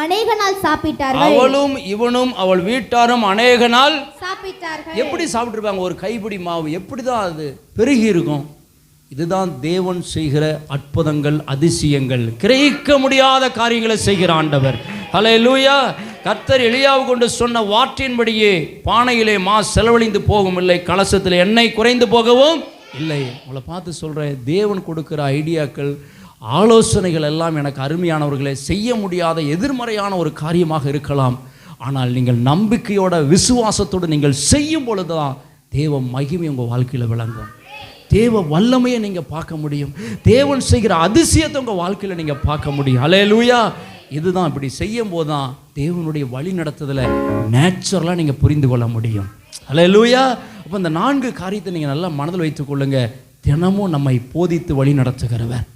அநேக நாள் சாப்பிட்டார்கள். அவளும் இவனும் அவள் வீட்டாரும் அநேக நாள் சாப்பிட்டார்கள். எப்படி சாப்பிட்டுருப்பாங்க? ஒரு கைப்பிடி மாவு எப்படிதான் அது பெருகி இருக்கும்? இதுதான் தேவன் செய்கிற அற்புதங்கள், அதிசயங்கள், கிரகிக்க முடியாத காரியங்களை செய்கிற ஆண்டவர். ஹல்லேலூயா. கர்த்தர் எலியாவை கொண்டு சொன்ன வார்த்தையின்படியே பானையிலே மா செலவழிந்து போகவும் இல்லை, கலசத்தில் எண்ணெய் குறைந்து போகவும் இல்லை. உங்களை பார்த்து சொல்கிறேன், தேவன் கொடுக்குற ஐடியாக்கள், ஆலோசனைகள் எல்லாம் எனக்கு அருமையானவர்களை செய்ய முடியாத எதிர்மறையான ஒரு காரியமாக இருக்கலாம். ஆனால் நீங்கள் நம்பிக்கையோட, விசுவாசத்தோடு நீங்கள் செய்யும் பொழுது தான் தேவ மகிமை உங்கள் வாழ்க்கையில் விளங்கும். தேவ வல்லமையை நீங்கள் பார்க்க முடியும். தேவன் செய்கிற அதிசயத்தை உங்கள் வாழ்க்கையில் நீங்கள் பார்க்க முடியும். அல்லேலூயா. இதுதான், இப்படி செய்யும் போது தான் தேவனுடைய வழி நடத்துதலை நேச்சுரலாக நீங்கள் புரிந்து கொள்ள முடியும். அல்லேலூயா. அப்போ இந்த 4 காரியத்தை நீங்கள் நல்லா மனதில் வைத்துக் கொள்ளுங்க. தினமும் நம்மை போதித்து வழி நடத்துகிறவர்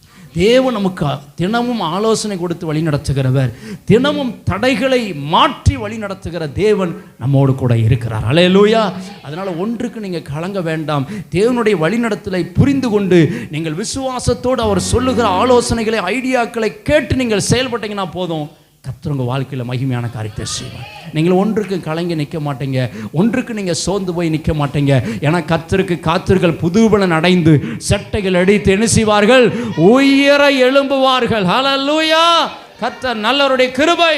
தேவன், நமக்கு தினமும் ஆலோசனை கொடுத்து வழி நடத்துகிறவர், தினமும் தடைகளை மாற்றி வழி நடத்துகிற தேவன் நம்மோடு கூட இருக்கிறார். அல்லேலூயா. அதனால் ஒன்றுக்கு நீங்கள் கலங்க வேண்டாம். தேவனுடைய வழிநடத்தலை புரிந்து கொண்டு நீங்கள் விசுவாசத்தோடு அவர் சொல்லுகிற ஆலோசனைகளை, ஐடியாக்களை கேட்டு நீங்கள் செயல்பட்டீங்கன்னா போதும், கர்த்தர் உங்கள் வாழ்க்கையில் மகிமையான காரியத்தை செய்வார். நீங்கள் ஒன்றுக்கு கலங்கி நிற்க மாட்டீங்க, ஒன்றுக்கு நீங்கள் சோர்ந்து போய் நிற்க மாட்டீங்க. ஏன்னா கர்த்தருக்கு காத்திருங்கள் புதுபலன் அடைந்து சட்டைகள் அடித்து என்ன செய்வார்கள்? உயர எழும்புவார்கள். ஹல்லேலூயா. கர்த்தர் நல்லவருடைய கிருபை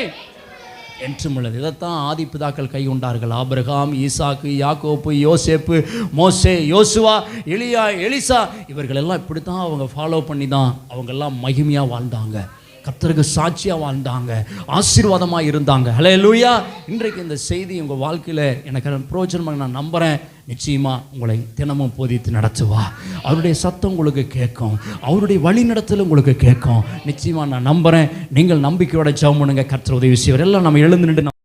என்றும் உள்ளது. இதைத்தான் ஆதி பிதாக்கள் கை கொண்டார்கள். ஆபிரகாம், ஈசாக்கு, யாக்கோப்பு, யோசேப்பு, மோசே, யோசுவா, எலியா, எலிசா, இவர்களெல்லாம் இப்படி தான் அவங்க ஃபாலோ பண்ணி தான் அவங்கெல்லாம் மகிமையாக வாழ்ந்தாங்க, கர்த்தருக்கு சாட்சியாக வாழ்ந்தாங்க, ஆசீர்வாதமாக இருந்தாங்க. ஹல்லேலூயா. இன்றைக்கு இந்த செய்தி உங்கள் வாழ்க்கையில் எனக்கு பிரயோஜனமாக நான் நம்புகிறேன். நிச்சயமாக உங்களை தினமும் போதித்து நடத்துவா. அவருடைய சத்தம் உங்களுக்கு கேட்கும், அவருடைய வழி நடத்தல் உங்களுக்கு கேட்கும். நிச்சயமாக நான் நம்புகிறேன். நீங்கள் நம்பிக்கையோட ஜெபம் பண்ணுங்க, கர்த்தர் உதவி செய்வார். எல்லாம் நம்ம எழுந்து நின்று